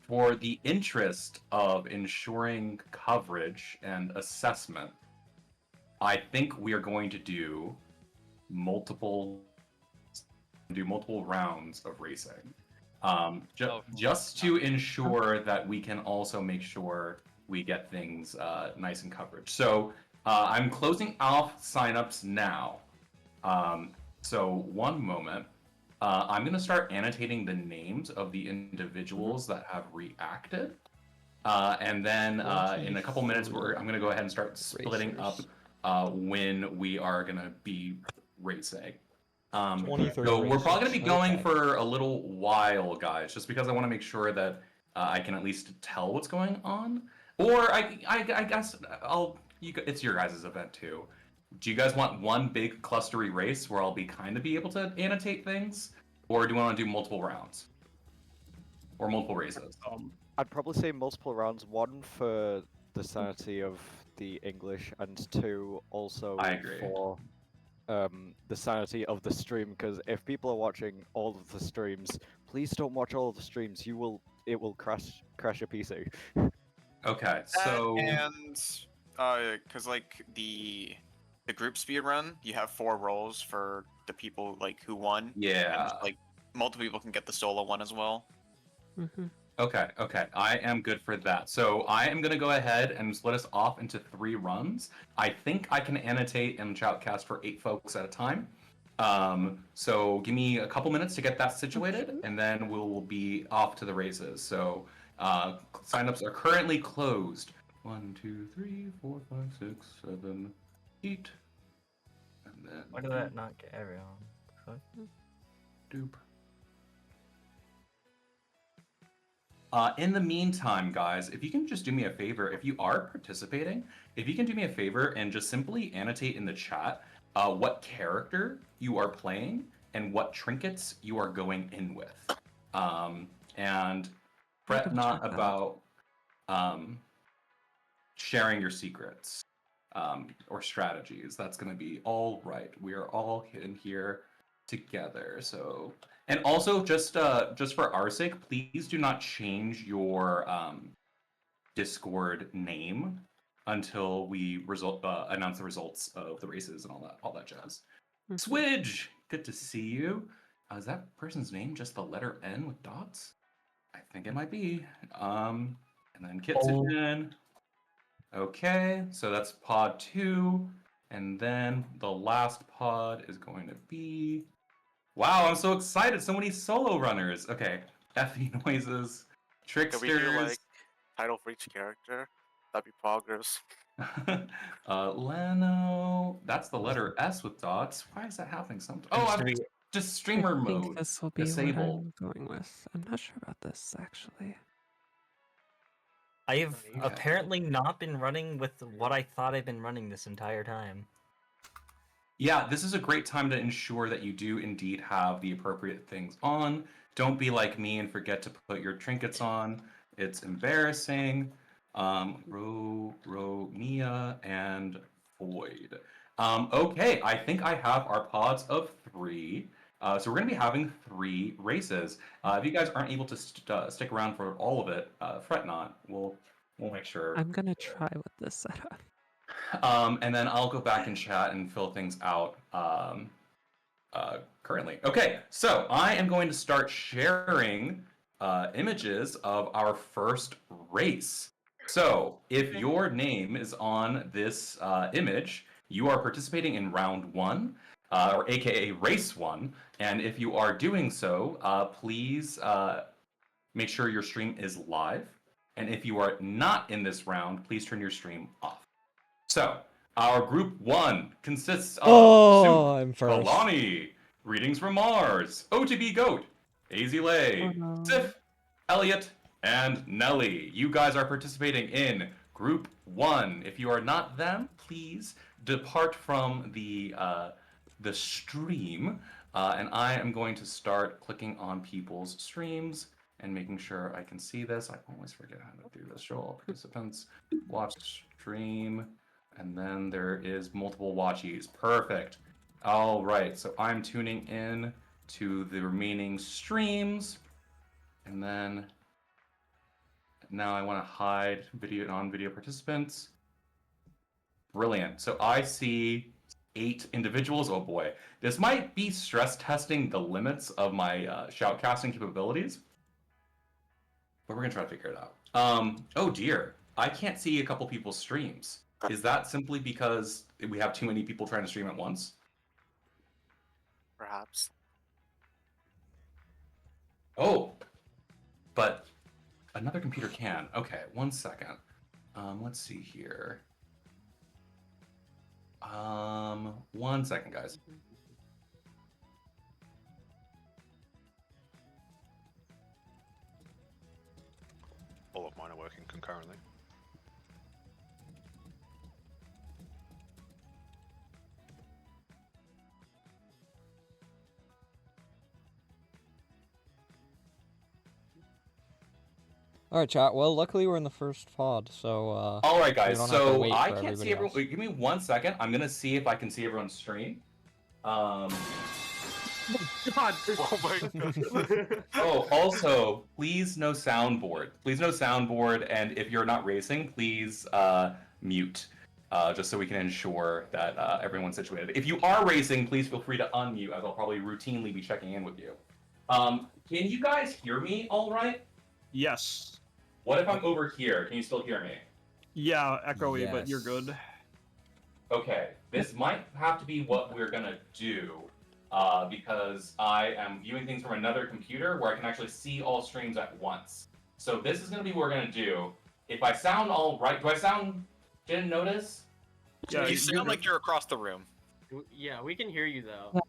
For the interest of ensuring coverage and assessment, I think we are going to do multiple rounds of racing. Just to ensure that we can also make sure we get things nice and coverage. So I'm closing off signups now. So one moment. I'm going to start annotating the names of the individuals that have reacted. And then in a couple minutes, I'm going to go ahead and start splitting up when we are going to be racing. So we're probably going to be going for a little while, guys, just because I want to make sure that I can at least tell what's going on. Or I guess it's your guys' event too. Do you guys want one big clustery race where I'll be able to annotate things? Or do you want to do multiple rounds? Or multiple races? I'd probably say multiple rounds. One for the sanity of the English, and 2 also I agree. for the sanity of the stream. Because if people are watching all of the streams, please don't watch all of the streams. It will crash your PC. Okay, so And because like the group speed run, you have 4 roles for the people like who won. yeah. And, like multiple people can get the solo one as well. Mm-hmm. Okay, I am good for that. So I am gonna go ahead and split us off into 3 runs. I think I can annotate and shoutcast for 8 folks at a time. So give me a couple minutes to get that situated, and then we'll be off to the races. So signups are currently closed. 1, 2, 3, 4, 5, 6, 7, 8. And then Why did that not get everyone? Fuck. doop. In the meantime, guys, if you can just do me a favor, if you are participating, if you can do me a favor and just simply annotate in the chat what character you are playing and what trinkets you are going in with. And fret can not check that. about sharing your secrets or strategies. That's going to be all right. We are all in here together. So, and also just for our sake, please do not change your Discord name until we announce the results of the races and all that jazz. Swidge, good to see you. Is that person's name just the letter N with dots? I think it might be. And then Kitsugen. Okay, so that's pod 2. And then the last pod is going to be... Wow, I'm so excited! So many solo runners! Okay, Effie noises, Can we do tricksters... like title for each character? That'd be progress. Leno... That's the letter S with dots. Why is that happening sometimes? Oh, I'm just streamer I think mode. this will be Disable. what I'm going with. I'm not sure about this, actually. I have Okay. apparently not been running with what I thought I've been running this entire time. Yeah, this is a great time to ensure that you do indeed have the appropriate things on. Don't be like me and forget to put your trinkets on. It's embarrassing. Mia, and Void. Okay, I think I have our pods of 3. So we're going to be having 3 races. If you guys aren't able to stick around for all of it, fret not. We'll make sure. I'm gonna try with this setup. And then I'll go back and chat and fill things out currently. Okay, so I am going to start sharing images of our first race. So if your name is on this image, you are participating in round 1, or aka race 1. And if you are doing so, please make sure your stream is live. And if you are not in this round, please turn your stream off. So, our group 1 consists of I'm Soup, first. Kalani, Readings from Mars, OTB Goat, AZ Lay, Sif, Elliot, and Nelly. You guys are participating in group 1. If you are not them, please depart from the stream. And I am going to start clicking on people's streams and making sure I can see this. I always forget how to do this. Show all participants, watch stream, and then there is multiple watchies. Perfect. All right, so I'm tuning in to the remaining streams, and then now I want to hide non-video participants. Brilliant. So I see 8 individuals. Oh boy, this might be stress testing the limits of my shoutcasting capabilities. But we're gonna try to figure it out. Oh dear, I can't see a couple people's streams. Is that simply because we have too many people trying to stream at once? Perhaps. Oh, but another computer can. Okay, 1 second. Let's see here. 1 second, guys. All of mine are working concurrently. All right, chat. Well, luckily we're in the first pod, so All right, we guys. don't have to So wait I for can't see everybody everyone. else. Wait, give me 1 second. I'm gonna see if I can see everyone's stream. God. Oh my god. Oh, also, please no soundboard. Please no soundboard, and if you're not racing, please mute, just so we can ensure that everyone's situated. If you are racing, please feel free to unmute, as I'll probably routinely be checking in with you. Can you guys hear me all right? Yes. What if I'm over here? Can you still hear me? Yeah, echoey, but you're good. Okay, this might have to be what we're gonna do, because I am viewing things from another computer where I can actually see all streams at once. So this is gonna be what we're gonna do. If I sound all right, do I sound? Didn't notice? Yeah, You sound like you're across the room. Yeah, we can hear you though.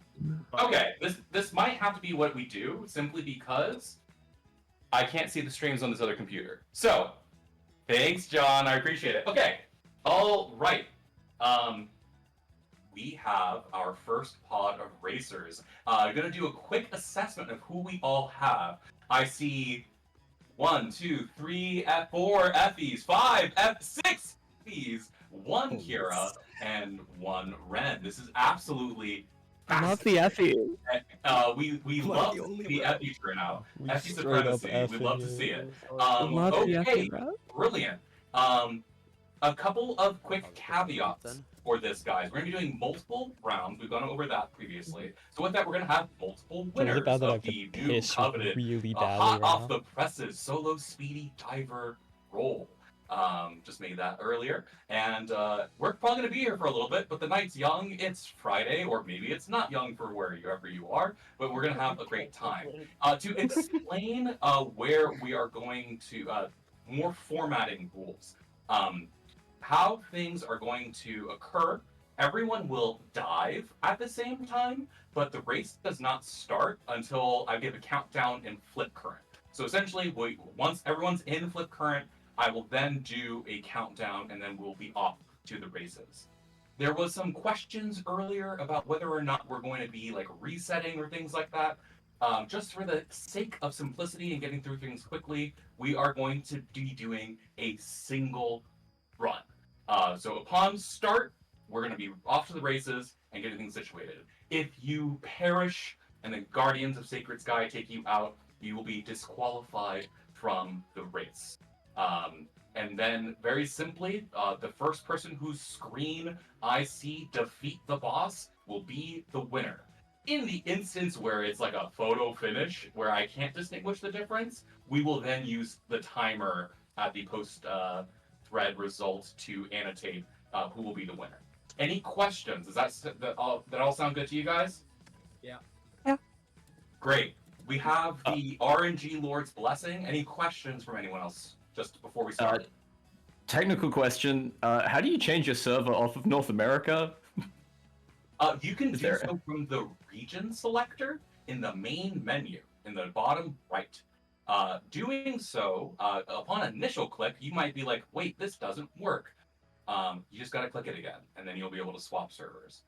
Okay, this might have to be what we do, simply because I can't see the streams on this other computer. So, thanks, John. I appreciate it. Okay, all right. We have our first pod of racers. I'm gonna do a quick assessment of who we all have. I see 1, 2, 3, 4 Effies, 5 6 Effies, 1 Kira, and 1 Ren. This is absolutely Not the Effie. We Am I love the to only see rep? Effie turnout. We Effie straight up supremacy. We love to effing see you. it. Not the Okay, Effie rep. brilliant. A couple of quick caveats for this, guys. We're gonna be doing multiple rounds. We've gone over that previously. So with that, we're gonna have multiple Joe, is winners it bad that I of have to the new piss coveted, really hot badly right off now? the presses solo speedy diver role. Just made that earlier, and we're probably gonna be here for a little bit. But the night's young. It's Friday, or maybe it's not young for wherever you are. But we're gonna have a great time. To explain where we are going to more formatting rules. How things are going to occur. Everyone will dive at the same time, but the race does not start until I give a countdown in flip current. So essentially, once everyone's in flip current, I will then do a countdown, and then we'll be off to the races. There was some questions earlier about whether or not we're going to be like resetting or things like that. Just for the sake of simplicity and getting through things quickly, we are going to be doing a single run. So upon start, we're going to be off to the races and getting things situated. If you perish and the Guardians of Sacred Sky take you out, you will be disqualified from the race. And then, very simply, the first person whose screen I see defeat the boss will be the winner. In the instance where it's like a photo finish, where I can't distinguish the difference, we will then use the timer at the post thread result to annotate who will be the winner. Any questions? Does that all sound good to you guys? Yeah. Yeah. Great. We have the RNG Lord's Blessing. Any questions from anyone else just before we start? Technical question. How do you change your server off of North America? You can do so from the region selector in the main menu in the bottom right. Doing so, upon initial click, you might be like, wait, this doesn't work. You just gotta click it again, and then you'll be able to swap servers.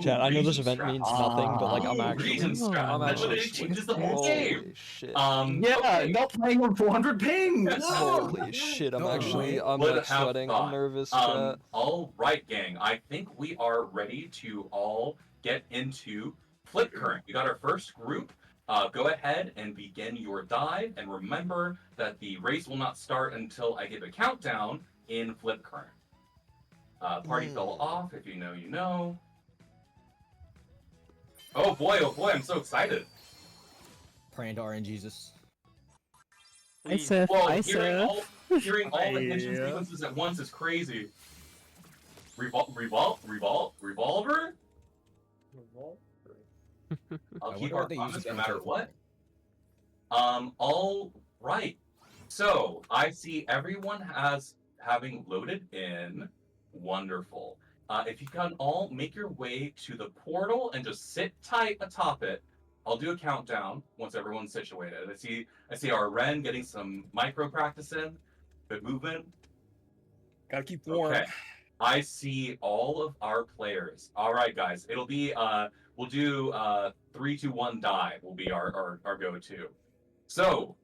Chat, I know this region event strap. means nothing, but like I'm Region strap. I'm That actually literally changes the whole holy game. shit. Yeah, Okay. not playing on 400 ping. Holy shit, I'm like sweating. I'm nervous, chat. All right, gang. I think we are ready to all get into flip current. We got our first group. Go ahead and begin your dive, and remember that the race will not start until I give a countdown in flip current. Party fell off. If you know, you know. Oh boy, I'm so excited. Praying to RNGesus. I Sif. Whoa, I hearing Sif. all the tension sequences at once is crazy. Revolver? I'll I keep wonder our what they use promise no against matter it. what. All right. So I see everyone having loaded in. Wonderful. If you can all make your way to the portal and just sit tight atop it, I'll do a countdown once everyone's situated. I see our Ren getting some micro practice in. Good movement. Gotta keep warm. Okay. I see all of our players. All right, guys. It'll be we'll do 3, 2, 1 dive will be our go-to. So,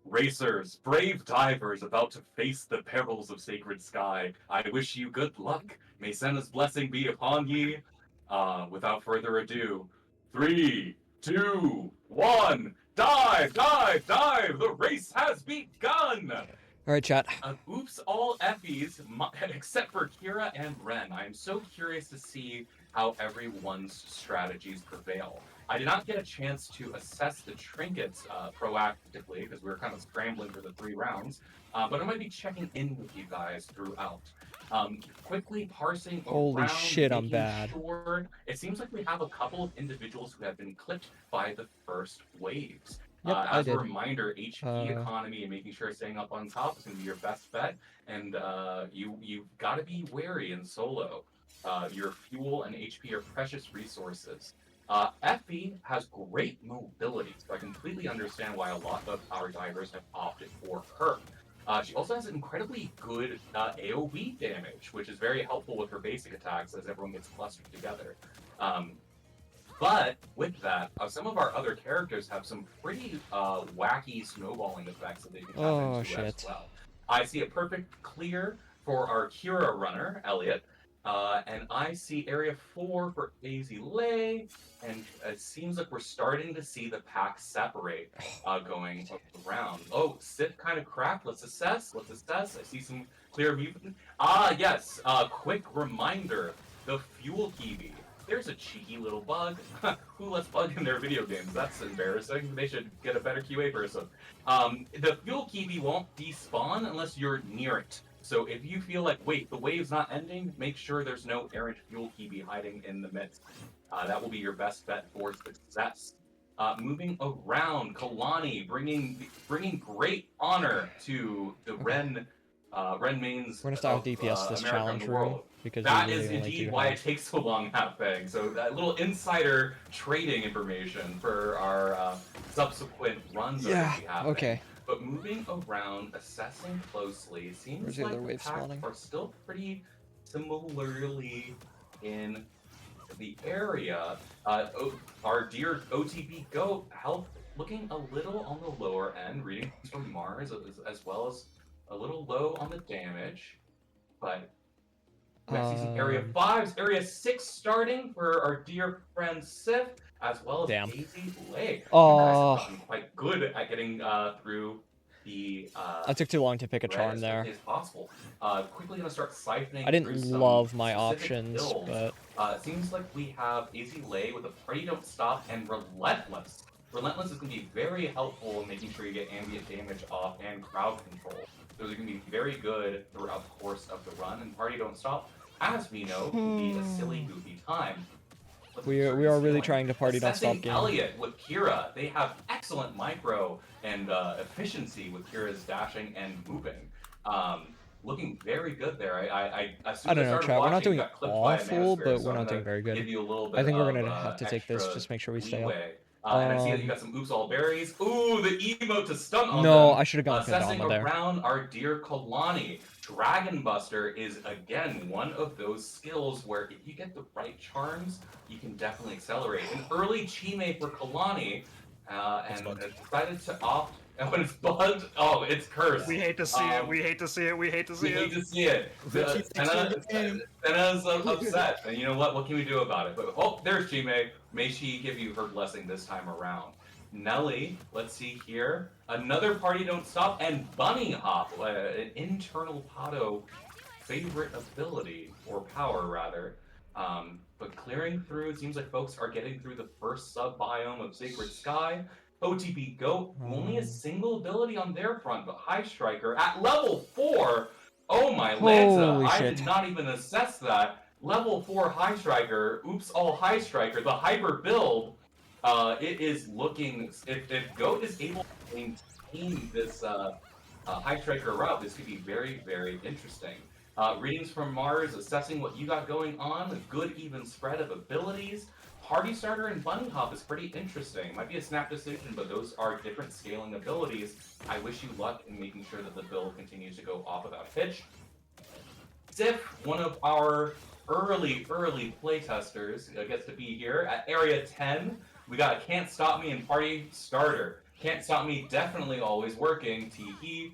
racers, brave divers about to face the perils of Sacred Sky, I wish you good luck. May Senna's blessing be upon ye. Without further ado, 3, 2, 1, dive, dive, dive! The race has begun! All right, chat. Oops, all Effies, except for Kira and Ren. I am so curious to see how everyone's strategies prevail. I did not get a chance to assess the trinkets proactively because we were kind of scrambling for the 3 rounds, but I might be checking in with you guys throughout. Quickly parsing Holy around, shit, I'm making bad. sure. It seems like we have a couple of individuals who have been clipped by the first waves. Yep, I as a did. reminder, HP economy and making sure staying up on top is going to be your best bet, and you've got to be wary in solo. Your fuel and HP are precious resources. Effie has great mobility, so I completely understand why a lot of our divers have opted for her. She also has incredibly good AoE damage, which is very helpful with her basic attacks as everyone gets clustered together. But with that, some of our other characters have some pretty wacky snowballing effects that they can tap into as well. I see a perfect clear for our Kira runner, Elliot. And I see area 4 for AZ Lay, and it seems like we're starting to see the pack separate going around. Oh, Sith kind of cracked. Let's assess. Let's assess. I see some clear view. Ah, yes. Quick reminder: the fuel kiwi. There's a cheeky little bug. Who lets bug in their video games? That's embarrassing. They should get a better QA person. The fuel kiwi won't despawn unless you're near it. So if you feel like, wait, the wave's not ending, make sure there's no errant fuel kiwi hiding in the midst. That will be your best bet for success. Moving around, Kalani bringing great honor to the Ren mains We're gonna start of with DPS this America and challenge the room world. because That we is really only indeed do why have... it takes so long, Halfbang. So that little insider trading information for our subsequent runs are Yeah, going to be happening. okay. But moving around, assessing closely, it seems Where's the like other the wave pack spawning? are still pretty similarly in the area. Our dear OTB Goat health looking a little on the lower end, reading from Mars as well as a little low on the damage. But we see some area 5s, area 6 starting for our dear friend Sif, as well as Damn. Daisy Lay. Oh. You guys have gotten quite good at getting through the I took too long to pick a red charm as there. quickly as possible. Quickly gonna start siphoning I didn't through some love my specific options, builds. but... It seems like we have AZ Lay with a Party Don't Stop and Relentless. Relentless is going to be very helpful in making sure you get ambient damage off and crowd control. Those are going to be very good throughout the course of the run, and Party Don't Stop, as we know, can be a silly, goofy time. We are really trying to Party Don't Stop Assessing game. Elliot with Kira, they have excellent micro and efficiency with Kira's dashing and moving. Looking very good there. I I don't know, started chat. We're not watching, doing got clipped by a awful, manosphere, but so we're I'm not doing gonna very good. give you a little bit I think we're of, gonna have to take this. extra Just make sure we stay up. leeway. And I see that you got some oops all berries. Ooh, the emote to stun on No, them. I should have gone Assessing Kendama there. around our dear Kalani. Dragon Buster is again one of those skills where if you get the right charms, you can definitely accelerate. An early Chime for Kalani, and decided to opt. And when it's bugged, oh, it's cursed. We hate to see it. We hate to see it. We hate to see We it. hate to see it. Senna's upset, and you know what? What can we do about it? But oh, there's Chime. May she give you her blessing this time around. Nelly, let's see here. Another Party Don't Stop and Bunny Hop, an internal Pato favorite ability, or power rather. But clearing through, it seems like folks are getting through the first sub-biome of Sacred Sky. OTB Goat, only a single ability on their front, but High Striker at level 4. Oh my Lanza, Holy I shit. did not even assess that. Level 4 High Striker, oops all High Striker, the hyper build. It is looking, if Goat is able to maintain this High Striker route, this could be very, very interesting. Readings from Mars, assessing what you got going on, a good even spread of abilities. Party Starter and Bunny Hop is pretty interesting. Might be a snap decision, but those are different scaling abilities. I wish you luck in making sure that the build continues to go off without hitch. Sif, one of our early playtesters, gets to be here at Area 10. We got Can't Stop Me and Party Starter. Can't Stop Me definitely always working, tee.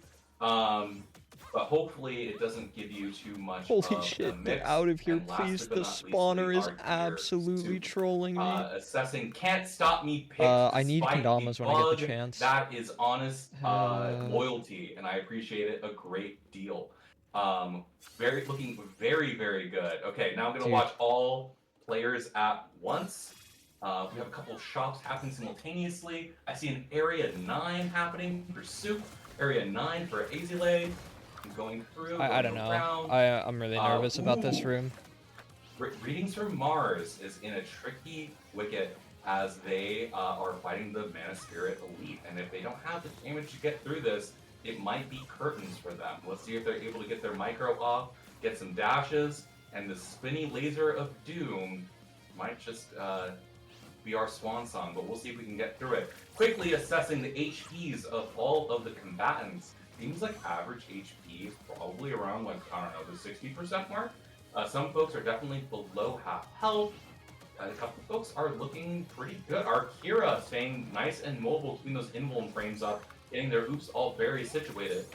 But hopefully it doesn't give you too much Holy of shit, a get mix. out of here, And last please. but The not least, spawner we is are here absolutely to, trolling me. assessing Can't Stop Me picks I need despite Kendamas the when I get bug. the chance. That is honest loyalty, and I appreciate it a great deal. Looking very, very good. Okay, now I'm gonna Dude. watch all players at once. We have a couple of shops happening simultaneously. I see an Area 9 happening for Soup, Area 9 for Azile. Going through. I going don't know. around. I'm really nervous about this ooh. room. Readings from Mars is in a tricky wicket as they are fighting the Mana Spirit Elite, and if they don't have the damage to get through this, it might be curtains for them. Let's see if they're able to get their micro off, get some dashes, and the spinny laser of doom might just be our swan song, but we'll see if we can get through it. Quickly assessing the HPs of all of the combatants. Seems like average HP is probably around, like, I don't know, the 60% mark. Some folks are definitely below half health. A couple folks are looking pretty good. Our Kira staying nice and mobile, keeping those invuln frames up, getting their oops all very situated.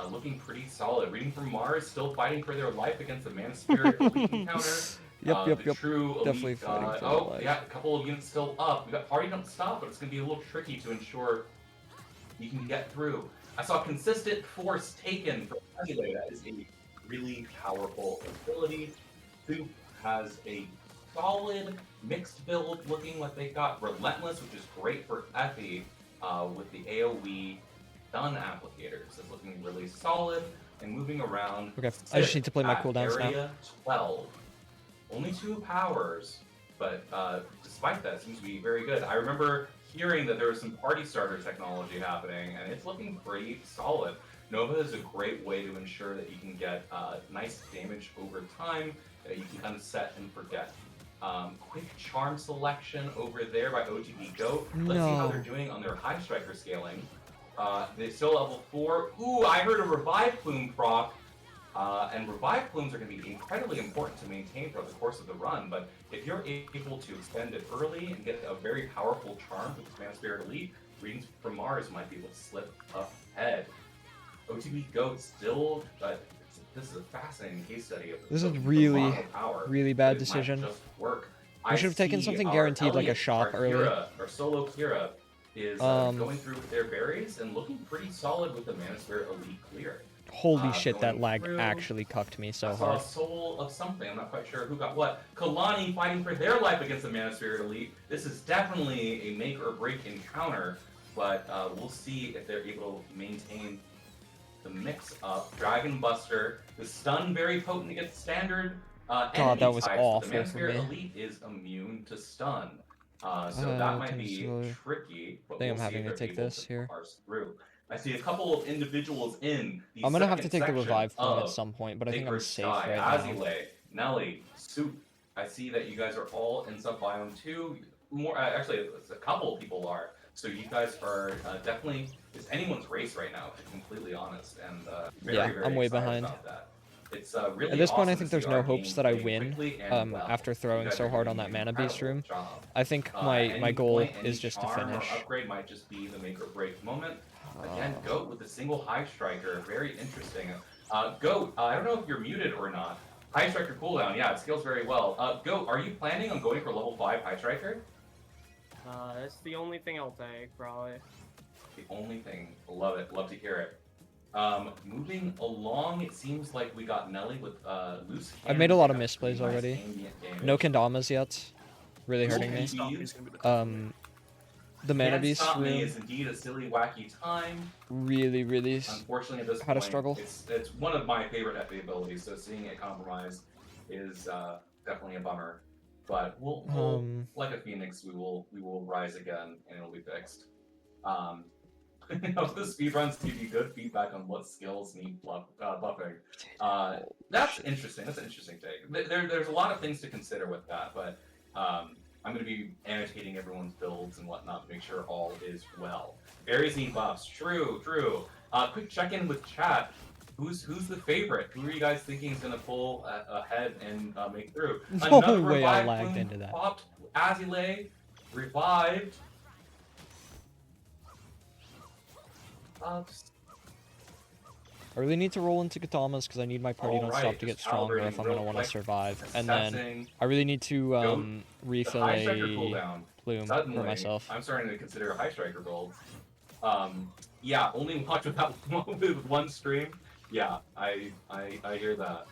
looking pretty solid. Reading from Mars, still fighting for their life against the Man Spirit Elite encounter. Yep. The true elite, Definitely fighting for their oh, life. yeah, a couple of units still up. We got Party Don't Stop, but it's going to be a little tricky to ensure you can get through. I saw consistent force taken from Azulay. That is a really powerful ability. Soup has a solid mixed build looking like they got Relentless, which is great for Effie with the AoE stun applicators. It's looking really solid and moving around. Okay, I just Sith need to play my at cooldowns now. Area 12. Only 2 powers, but despite that, it seems to be very good. I remember hearing that there was some party starter technology happening, and it's looking pretty solid. Nova is a great way to ensure that you can get nice damage over time that you can kind of set and forget. Quick charm selection over there by OTB Goat. Let's see how they're doing on their high striker scaling. They're still level 4. Ooh, I heard a revive plume proc. And revive plumes are going to be incredibly important to maintain throughout the course of the run, but if you're able to extend it early and get a very powerful charm with Man Spirit Elite, Readings from Mars might be able to slip ahead. OTB Goat still, this is a fascinating case study of This is the really, mono power, really but bad it might decision. just work. I should have taken see something our guaranteed like a Elliot, shop our early. Kira, our solo Kira is going through with their berries and looking pretty solid with the Man Spirit Elite clear. Holy shit, that going lag through. actually cucked me so I saw hard. a soul of something. I'm not quite sure who got what. Kalani fighting for their life against the Mana Spirit Elite. This is definitely a make or break encounter, but we'll see if they're able to maintain the mix up. Dragon Buster, the stun very potent against standard enemy that was types. awful The Mana for Spirit me. Elite is immune to stun. So that might be tricky, but I think we'll I'm see having if to they're take able this to here. parse through. I see a couple of individuals in the I'm gonna have to second take the section revive plume at of some point, but I think I'm Sacred safe Sky. right now. Azulay, Nelly, Soup. I see that you guys are all in sub-biome 2. More, actually, a couple of people are. So you guys are definitely, it's anyone's race right now, to be completely honest. And very, Yeah, very I'm way excited behind. about that. It's really At this point, I awesome think to there's see no our hopes game that I play win quickly and well. after You throwing guys so are hard doing on that an mana beast incredible room. job. I think my Any goal point, any is just to charm or finish. upgrade might just be the make or break moment. Again, Goat with a single high striker, very interesting. Goat, I don't know if you're muted or not. High striker cooldown, yeah, it scales very well. Goat, are you planning on going for level 5 high striker? That's the only thing I'll take, probably. The only thing, love it, love to hear it. Moving along, it seems like we got Nelly with loose. I've made a lot of cannons, misplays pretty nice already. ambient damage. No kendamas yet. Really hurting me. The mana Can't beast Stop Me room is indeed a silly, wacky time. really Unfortunately, at this had a point, struggle. It's one of my favorite FA abilities, so seeing it compromised is definitely a bummer. But we'll like a phoenix, we will rise again, and it'll be fixed. The speedruns give you good feedback on what skills need buffing. That's interesting. That's an interesting take. There's a lot of things to consider with that, but I'm going to be annotating everyone's builds and whatnot to make sure all is well. Berries need buffs. True. Quick check-in with chat. Who's the favorite? Who are you guys thinking is going to pull ahead and make through? No Another way I revive lagged plume into that. Popped. Azulay revived. I really need to roll into Katamas because I need my party don't stop to get stronger if I'm going to want to survive. And then I really need to refill a plume for myself. I'm starting to consider high striker builds. Yeah, only watch with one stream. Yeah, I hear that.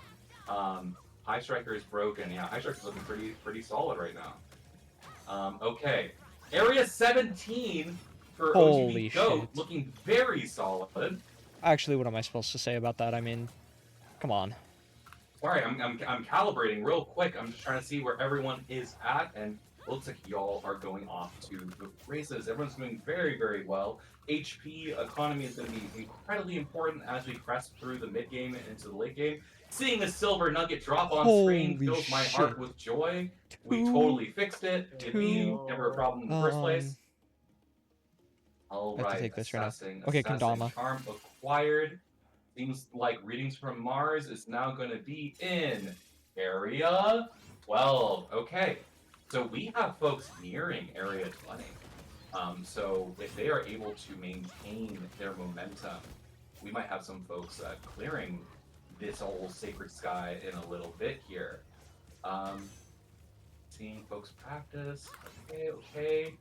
High striker is broken. Yeah, high striker's looking pretty solid right now. Okay, area 17 for Holy OGB Goat shit. looking very solid. Actually, what am I supposed to say about that? I mean, come on. Sorry, I'm calibrating real quick. I'm just trying to see where everyone is at, and it looks like y'all are going off to the races. Everyone's doing very, very well. HP economy is going to be incredibly important as we press through the mid game and into the late game. Seeing the silver nugget drop on screen fills my heart with joy. We totally fixed it. Did we? Never a problem in the first place. All I have to right, take this right now. assessing, Okay, assessing. Kendama. Charm acquired. Seems like Readings from Mars is now going to be in Area 12. Okay, so we have folks nearing Area 20. So if they are able to maintain their momentum we might have some folks clearing this whole sacred sky in a little bit here. Seeing folks practice. Okay.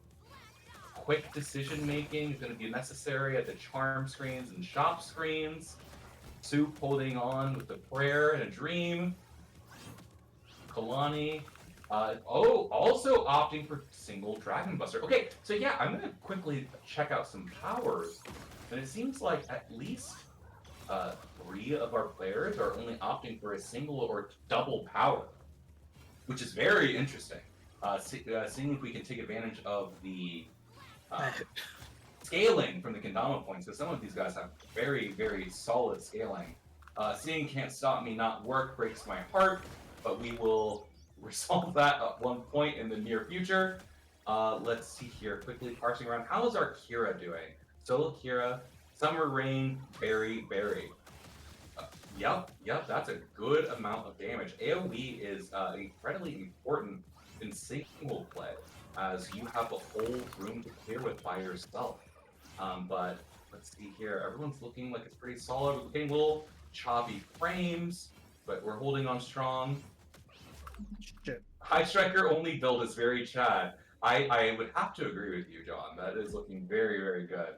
Quick decision making is going to be necessary at the charm screens and shop screens. Soup holding on with a prayer and a dream. Kalani. Also opting for single Dragon Buster. Okay, so yeah, I'm going to quickly check out some powers. And it seems like at least 3 of our players are only opting for a single or double power, which is very interesting. Seeing if we can take advantage of the scaling from the Kendama points, because some of these guys have very, very solid scaling. Seeing Can't Stop Me Not work breaks my heart, but we will resolve that at one point in the near future. Let's see here, quickly parsing around. How is our Kira doing? Solo Kira, Summer Rain, Berry. Yep, that's a good amount of damage. AoE is incredibly important in single play, as you have a whole room to clear with by yourself. But let's see here, everyone's looking like it's pretty solid. We're getting little choppy frames, but we're holding on strong. Shit. High Striker only build is very Chad. I would have to agree with you, John. That is looking very, very good.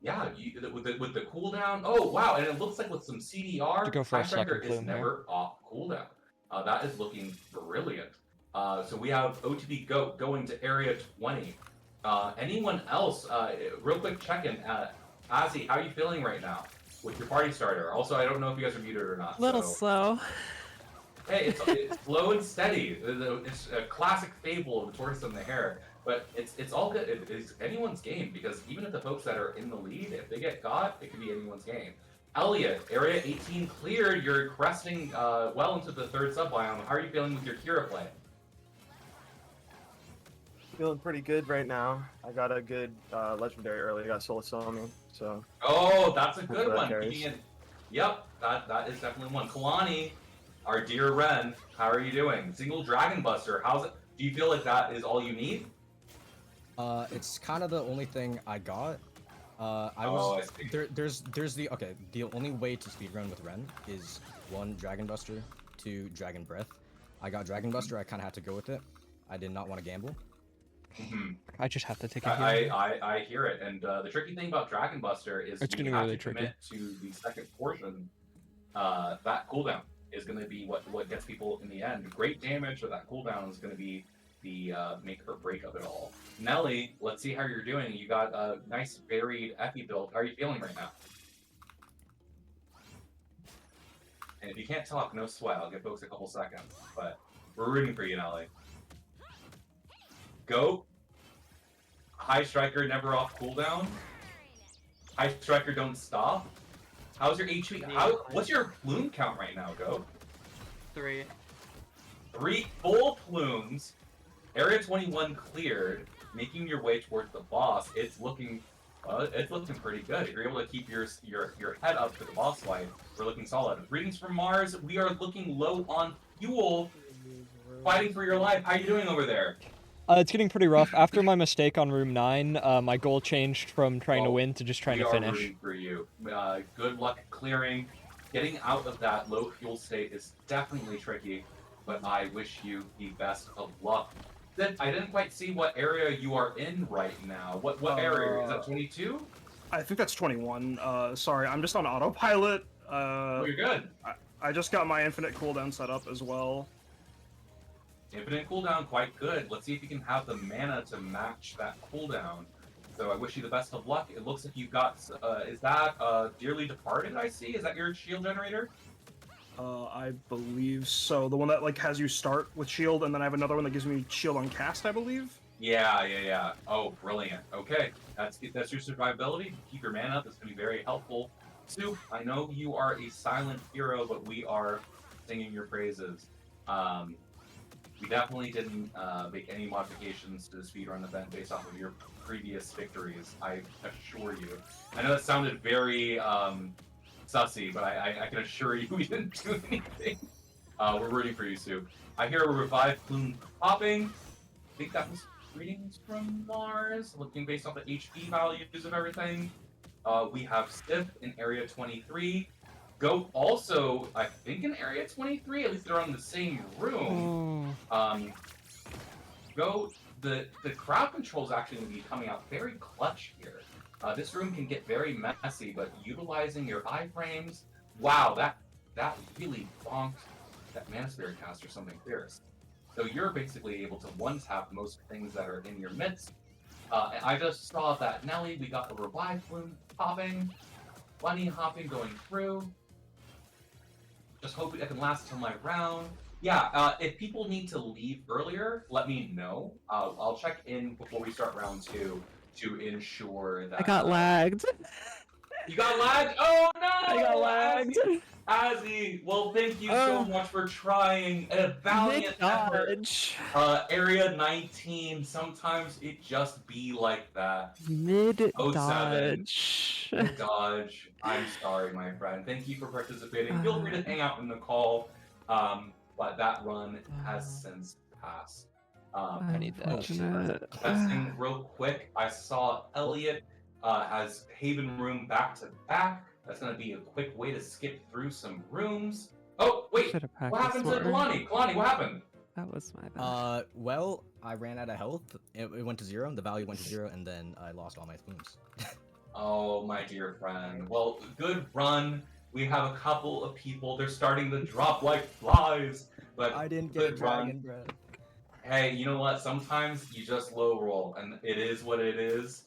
Yeah, with the cooldown. Oh wow, and it looks like with some CDR, Go for High a Striker second is plume here. never off cooldown. That is looking brilliant. So we have OTB Goat going to area 20. Anyone else? Real quick check-in. Ozzy, how are you feeling right now with your party starter? Also, I don't know if you guys are muted or not. Little so... slow. Hey, it's slow and steady. It's a classic fable of the tortoise and the hare. But it's all good. It's anyone's game, because even if the folks that are in the lead, if they get got, it could be anyone's game. Elliot, area 18 cleared. You're cresting well into the 3rd sub-biome. How are you feeling with your Kira play? Feeling pretty good right now. I got a good legendary early. I got Soul Summoning, so. Oh, that's a hopefully good that one. carries. Yep, that is definitely one. Kalani, our dear Ren, how are you doing? Single Dragon Buster. How's it? Do you feel like that is all you need? It's kind of the only thing I got. I see. There's the only way to speedrun with Ren is 1 Dragon Buster, 2 Dragon Breath. I got Dragon Buster. I kind of had to go with it. I did not want to gamble. I just have to take it. I hear it, and the tricky thing about Dragon Buster is It's you getting have really to commit to the second portion. That cooldown is going to be what gets people in the end. Great damage, but that cooldown is going to be the make or break of it all. Nelly, let's see how you're doing. You got a nice varied Epi build. How are you feeling right now? And if you can't talk, no sweat. I'll give folks a couple seconds, but we're rooting for you, Nelly. Go. High Striker never off cooldown. High Striker don't stop. How's your HP? What's your plume count right now, Go? 3. 3 full plumes. Area 21 cleared, making your way towards the boss. It's looking pretty good. If you're able to keep your head up to the boss fight, we're looking solid. Greetings from Mars. We are looking low on fuel. Fighting for your life. How you doing over there? It's getting pretty rough. After my mistake on room 9, my goal changed from trying to win to just trying to finish. We are rooting for you. Good luck clearing. Getting out of that low fuel state is definitely tricky, but I wish you the best of luck. I didn't quite see what area you are in right now. What area? Is that 22? I think that's 21. Sorry, I'm just on autopilot. Oh, you're good. I just got my infinite cooldown set up as well. Infinite cooldown, quite good. Let's see if you can have the mana to match that cooldown. So I wish you the best of luck. It looks like you've got, is that Dearly Departed I see? Is that your shield generator? I believe so. The one that like has you start with shield, and then I have another one that gives me shield on cast, I believe. Yeah. Oh, brilliant. Okay, that's your survivability. Keep your mana up. It's going to be very helpful. Soup, I know you are a silent hero, but we are singing your praises. We definitely didn't make any modifications to the speedrun event based off of your previous victories, I assure you. I know that sounded very sussy, but I can assure you we didn't do anything. We're rooting for you, Soup. I hear a revived plume popping. I think that was greetings from Mars, looking based off the HP values of everything. We have Sif in Area 23. Goat also, I think, in Area 23. At least they're on the same room. Goat, the crowd control is actually going to be coming out very clutch here. This room can get very messy, but utilizing your iframes, wow, that really bonked that Mana Spirit cast or something fierce. So you're basically able to one-tap most things that are in your midst. And I just saw that Nelly, we got the revive bloom popping, bunny hopping going through. Just hope I can last till my round. Yeah, if people need to leave earlier, let me know. I'll check in before we start round 2 to ensure that. I got lagged. You got lagged? Oh no! I got lagged. Azzy, well, thank you so much for trying a valiant effort. Mid-dodge. Area 19, sometimes it just be like that. 07. Mid-dodge. Mid-dodge. I'm sorry, my friend. Thank you for participating. Feel free to hang out in the call, but that run has since passed. I need that. Testing real quick. I saw Elliot has Haven Room back to back. That's going to be a quick way to skip through some rooms. Oh, wait. What happened to Kalani? Kalani, what happened? That was my bad. Well, I ran out of health. It went to 0. The value went to 0, and then I lost all my plumes. Oh, my dear friend. Well, good run. We have a couple of people. They're starting to drop like flies. But I didn't good get dragon breath. Hey, you know what? Sometimes you just low roll, and it is what it is.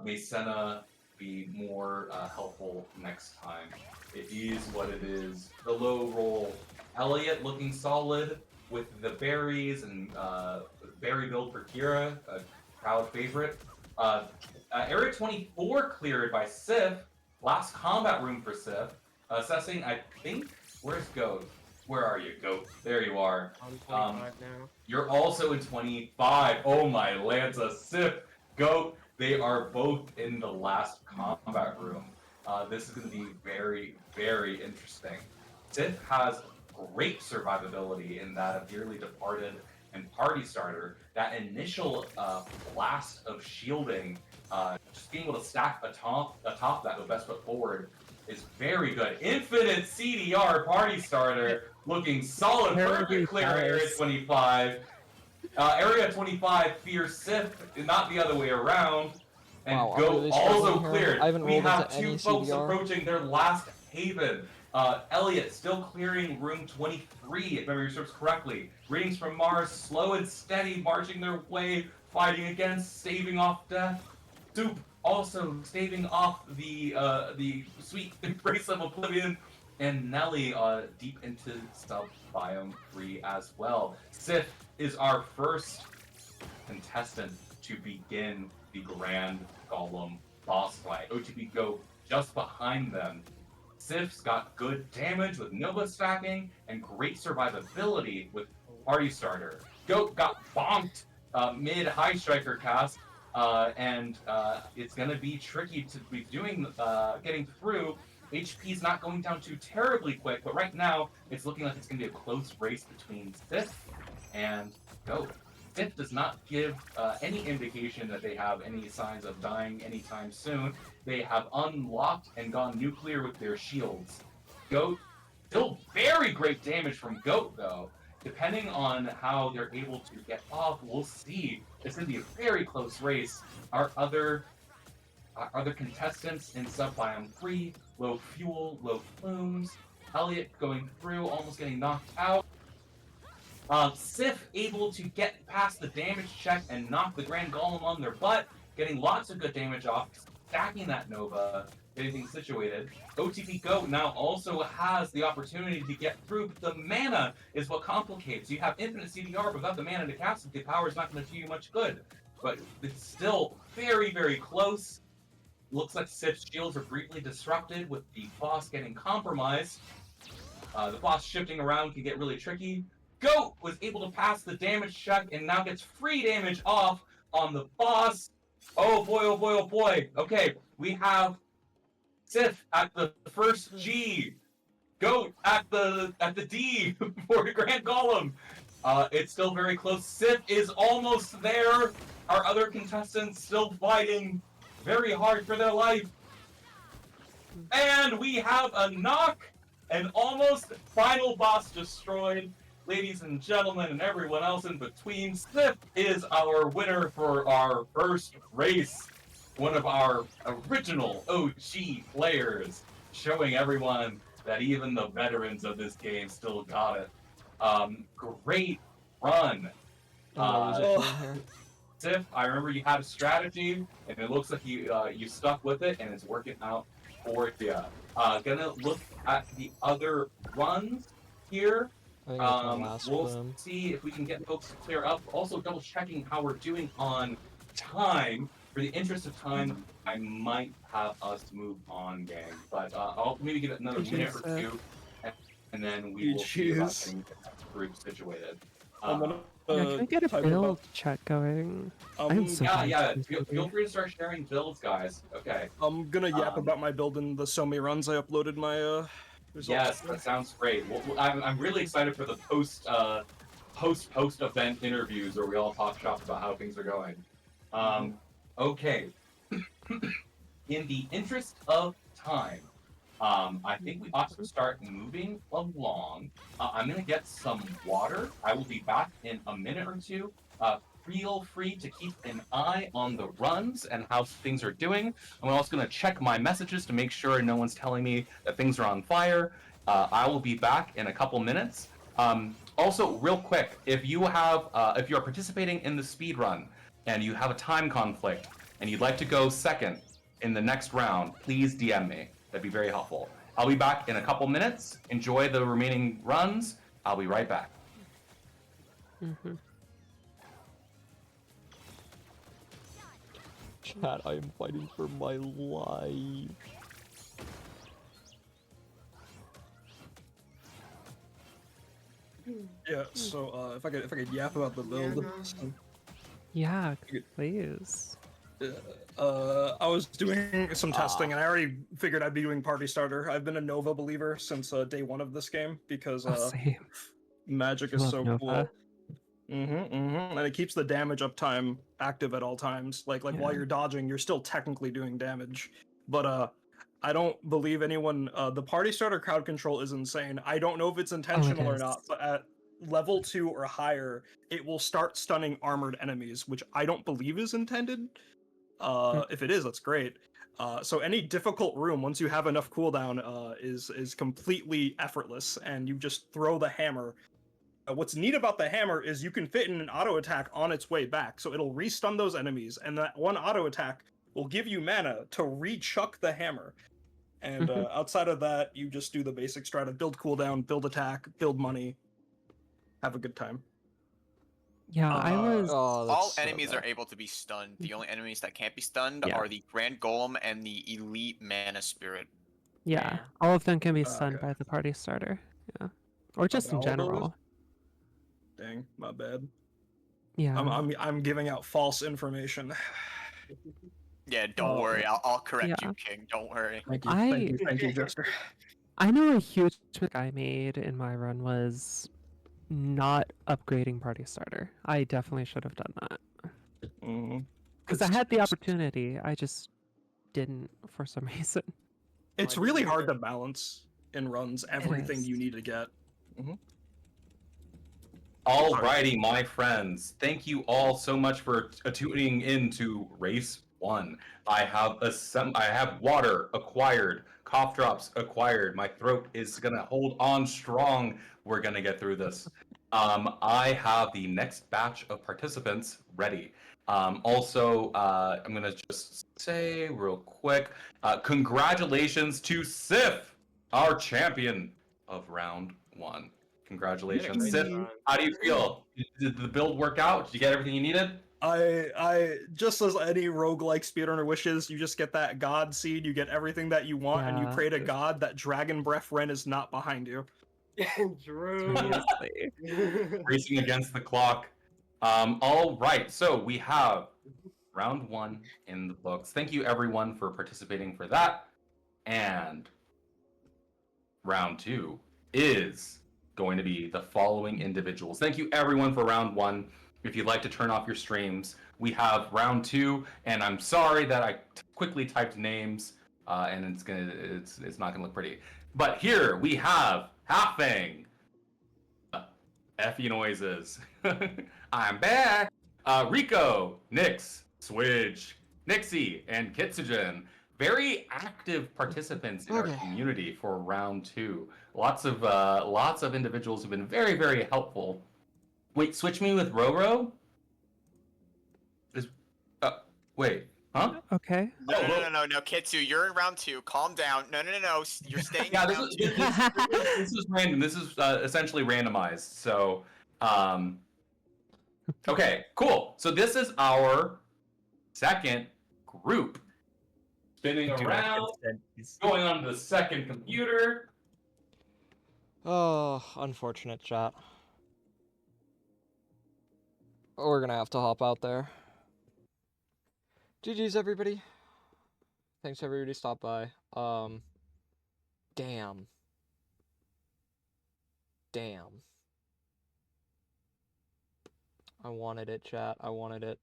May Senna be more helpful next time. It is what it is. The low roll. Elliot looking solid with the berries and berry build for Kira, a crowd favorite. Area 24 cleared by Sif. Last combat room for Sif. Assessing, I think, where's Goat? Where are you, Goat? There you are. I'm 25 now. You're also in 25. Oh my Lanza, Sif, Goat. They are both in the last combat room. This is going to be very, very interesting. Sif has great survivability in that of Dearly Departed and Party Starter. That initial blast of shielding, just being able to stack atop that with best foot forward is very good. Infinite CDR Party Starter looking solid. Perfect clear Area 25. Area 25 fears Sif, not the other way around. And Wow, Go also cleared. I haven't We rolled have into two any folks CDR. approaching their last haven. Elliot still clearing room 23, if memory serves correctly. Readings from Mars, slow and steady, marching their way, fighting against, staving off death. Soup also staving off the sweet embrace of Oblivion. And Nelly deep into sub-biome 3 as well. Sif is our first contestant to begin the Grand Golem boss fight. OTP go just behind them. Sif's got good damage with Nova stacking and great survivability with Party Starter. Goat got bonked mid-high striker cast, and it's going to be tricky to be doing getting through. HP's not going down too terribly quick, but right now it's looking like it's going to be a close race between Sif and Goat. Sif does not give any indication that they have any signs of dying anytime soon. They have unlocked and gone nuclear with their shields. Goat, still very great damage from Goat though. Depending on how they're able to get off, we'll see. It's going to be a very close race. Our other contestants in sub-biome 3, low fuel, low plumes. Elliot going through, almost getting knocked out. Sif able to get past the damage check and knock the Grand Golem on their butt, getting lots of good damage off, stacking that Nova, getting things situated. OTP Goat now also has the opportunity to get through, but the mana is what complicates. You have infinite CDR, but without the mana to cast it, the power is not going to do you much good. But it's still very, very close. Looks like Sif's shields are briefly disrupted with the boss getting compromised. The boss shifting around can get really tricky. Goat was able to pass the damage check and now gets free damage off on the boss. Oh boy, oh boy, oh boy. Okay, we have Sif at the first G. Goat at the D for the Grand Golem. It's still very close. Sif is almost there. Our other contestants still fighting very hard for their life. And we have a knock, and almost final boss destroyed. Ladies and gentlemen, and everyone else in between, Sif is our winner for our first race. One of our original OG players, showing everyone that even the veterans of this game still got it. Great run. Sif, I remember you had a strategy, and it looks like you stuck with it, and it's working out for you. Gonna look at the other runs here. I think that's my last We'll one. see if we can get folks to clear up. Also, double checking how we're doing on time. For the interest of time, I might have us move on, gang. But I'll maybe give it another minute or two, and then we will see about getting the next group situated. Yeah, can we get a build check going? I'm so Yeah. Feel free to start sharing builds, guys. Okay. I'm gonna yap about my build in the So Many Runs. I uploaded my results. Yes, that sounds great. Well, I'm really excited for the post event interviews where we all talk shop about how things are going. Okay. In the interest of time, I think we ought to start moving along. I'm gonna get some water. I will be back in a minute or two. Feel free to keep an eye on the runs and how things are doing. I'm also gonna check my messages to make sure no one's telling me that things are on fire. I will be back in a couple minutes. Also, real quick, if you are participating in the speed run and you have a time conflict and you'd like to go second in the next round, please DM me. That'd be very helpful. I'll be back in a couple minutes. Enjoy the remaining runs. I'll be right back. Chat, I am fighting for my life. Yeah. So if I could yap about the build. Yeah, please. I was doing some testing, and I already figured I'd be doing Party Starter. I've been a Nova believer since day one of this game because Same. magic is Love so Nova. cool. And it keeps the damage uptime active at all times. Like while you're dodging, you're still technically doing damage. But I don't believe anyone. The Party Starter crowd control is insane. I don't know if it's intentional or not, but at level 2 or higher, it will start stunning armored enemies, which I don't believe is intended. If it is, that's great. So any difficult room, once you have enough cooldown, is completely effortless, and you just throw the hammer. What's neat about the hammer is you can fit in an auto attack on its way back, so it'll restun those enemies, and that one auto attack will give you mana to re-chuck the hammer. And outside of that, you just do the basic strat of build cooldown, build attack, build money, have a good time. Yeah, I was. All enemies are able to be stunned. The only enemies that can't be stunned are the Grand Golem and the Elite Mana Spirit. Yeah, all of them can be stunned by the Party Starter. Yeah, or just in general. Dang, my bad. Yeah. I'm giving out false information. Yeah, don't worry. I'll correct you, King. Don't worry. Thank you, Jester. I know a huge mistake I made in my run was not upgrading Party Starter. I definitely should have done that. Because I had the opportunity, I just didn't for some reason. It's really hard to balance in runs everything you need to get. Alrighty, my friends. Thank you all so much for tuning in to Race 1. I have water acquired, cough drops acquired. My throat is gonna hold on strong. We're gonna get through this. I have the next batch of participants ready. Also, I'm gonna just say real quick, congratulations to Sif, our champion of round 1. Congratulations, Sif. How do you feel? Did the build work out? Did you get everything you needed? I just as any roguelike speedrunner wishes, you just get that god seed, you get everything that you want, and you pray to God that Dragon Breath Ren is not behind you. Drew. Racing against the clock. All right, so we have round 1 in the books. Thank you everyone for participating for that. And round 2 is going to be the following individuals. Thank you everyone for round 1. If you'd like to turn off your streams, we have round 2, and I'm sorry that I quickly typed names. and it's not gonna look pretty. But here we have Halfang. Effie noises. I'm back. Rico, Nyx, Swidge, Nixie, and Kitsugen. Very active participants in our community for round 2. Lots of individuals who've been very, very helpful. Wait, switch me with Roro? Wait, huh? Okay. No, Kitsu, you're in round 2. Calm down. No. You're staying Yeah, in this round is, 2. this is random. This is essentially randomized. So, okay, cool. So this is our second group. Spinning around, going on to the second computer. Oh, unfortunate chat. We're gonna have to hop out there. GG's everybody. Thanks everybody stopped by. Damn. I wanted it, chat. I wanted it.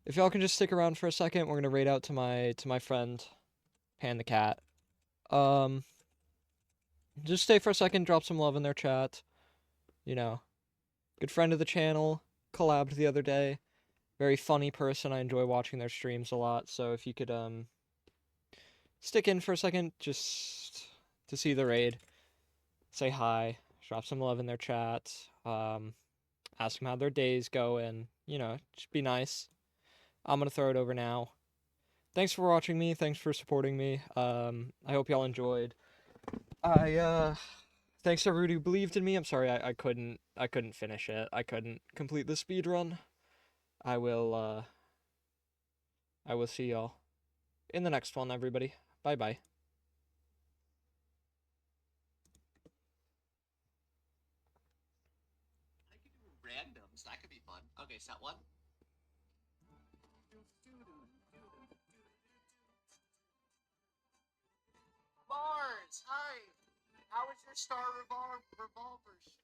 If y'all can just stick around for a second, we're gonna raid out to my friend, Pan the Cat. Just stay for a second, drop some love in their chat. You know, good friend of the channel, collabed the other day. Very funny person. I enjoy watching their streams a lot. So if you could stick in for a second, just to see the raid, say hi, drop some love in their chat. Ask them how their day's going. You know, just be nice. I'm gonna throw it over now. Thanks for watching me. Thanks for supporting me. I hope y'all enjoyed. Thanks to everybody who believed in me. I'm sorry I couldn't finish it. I couldn't complete the speed run. I will see y'all in the next one, everybody. Bye bye. Randoms, that could be fun. Okay, set one. Bars, hi. How was your Revolvers?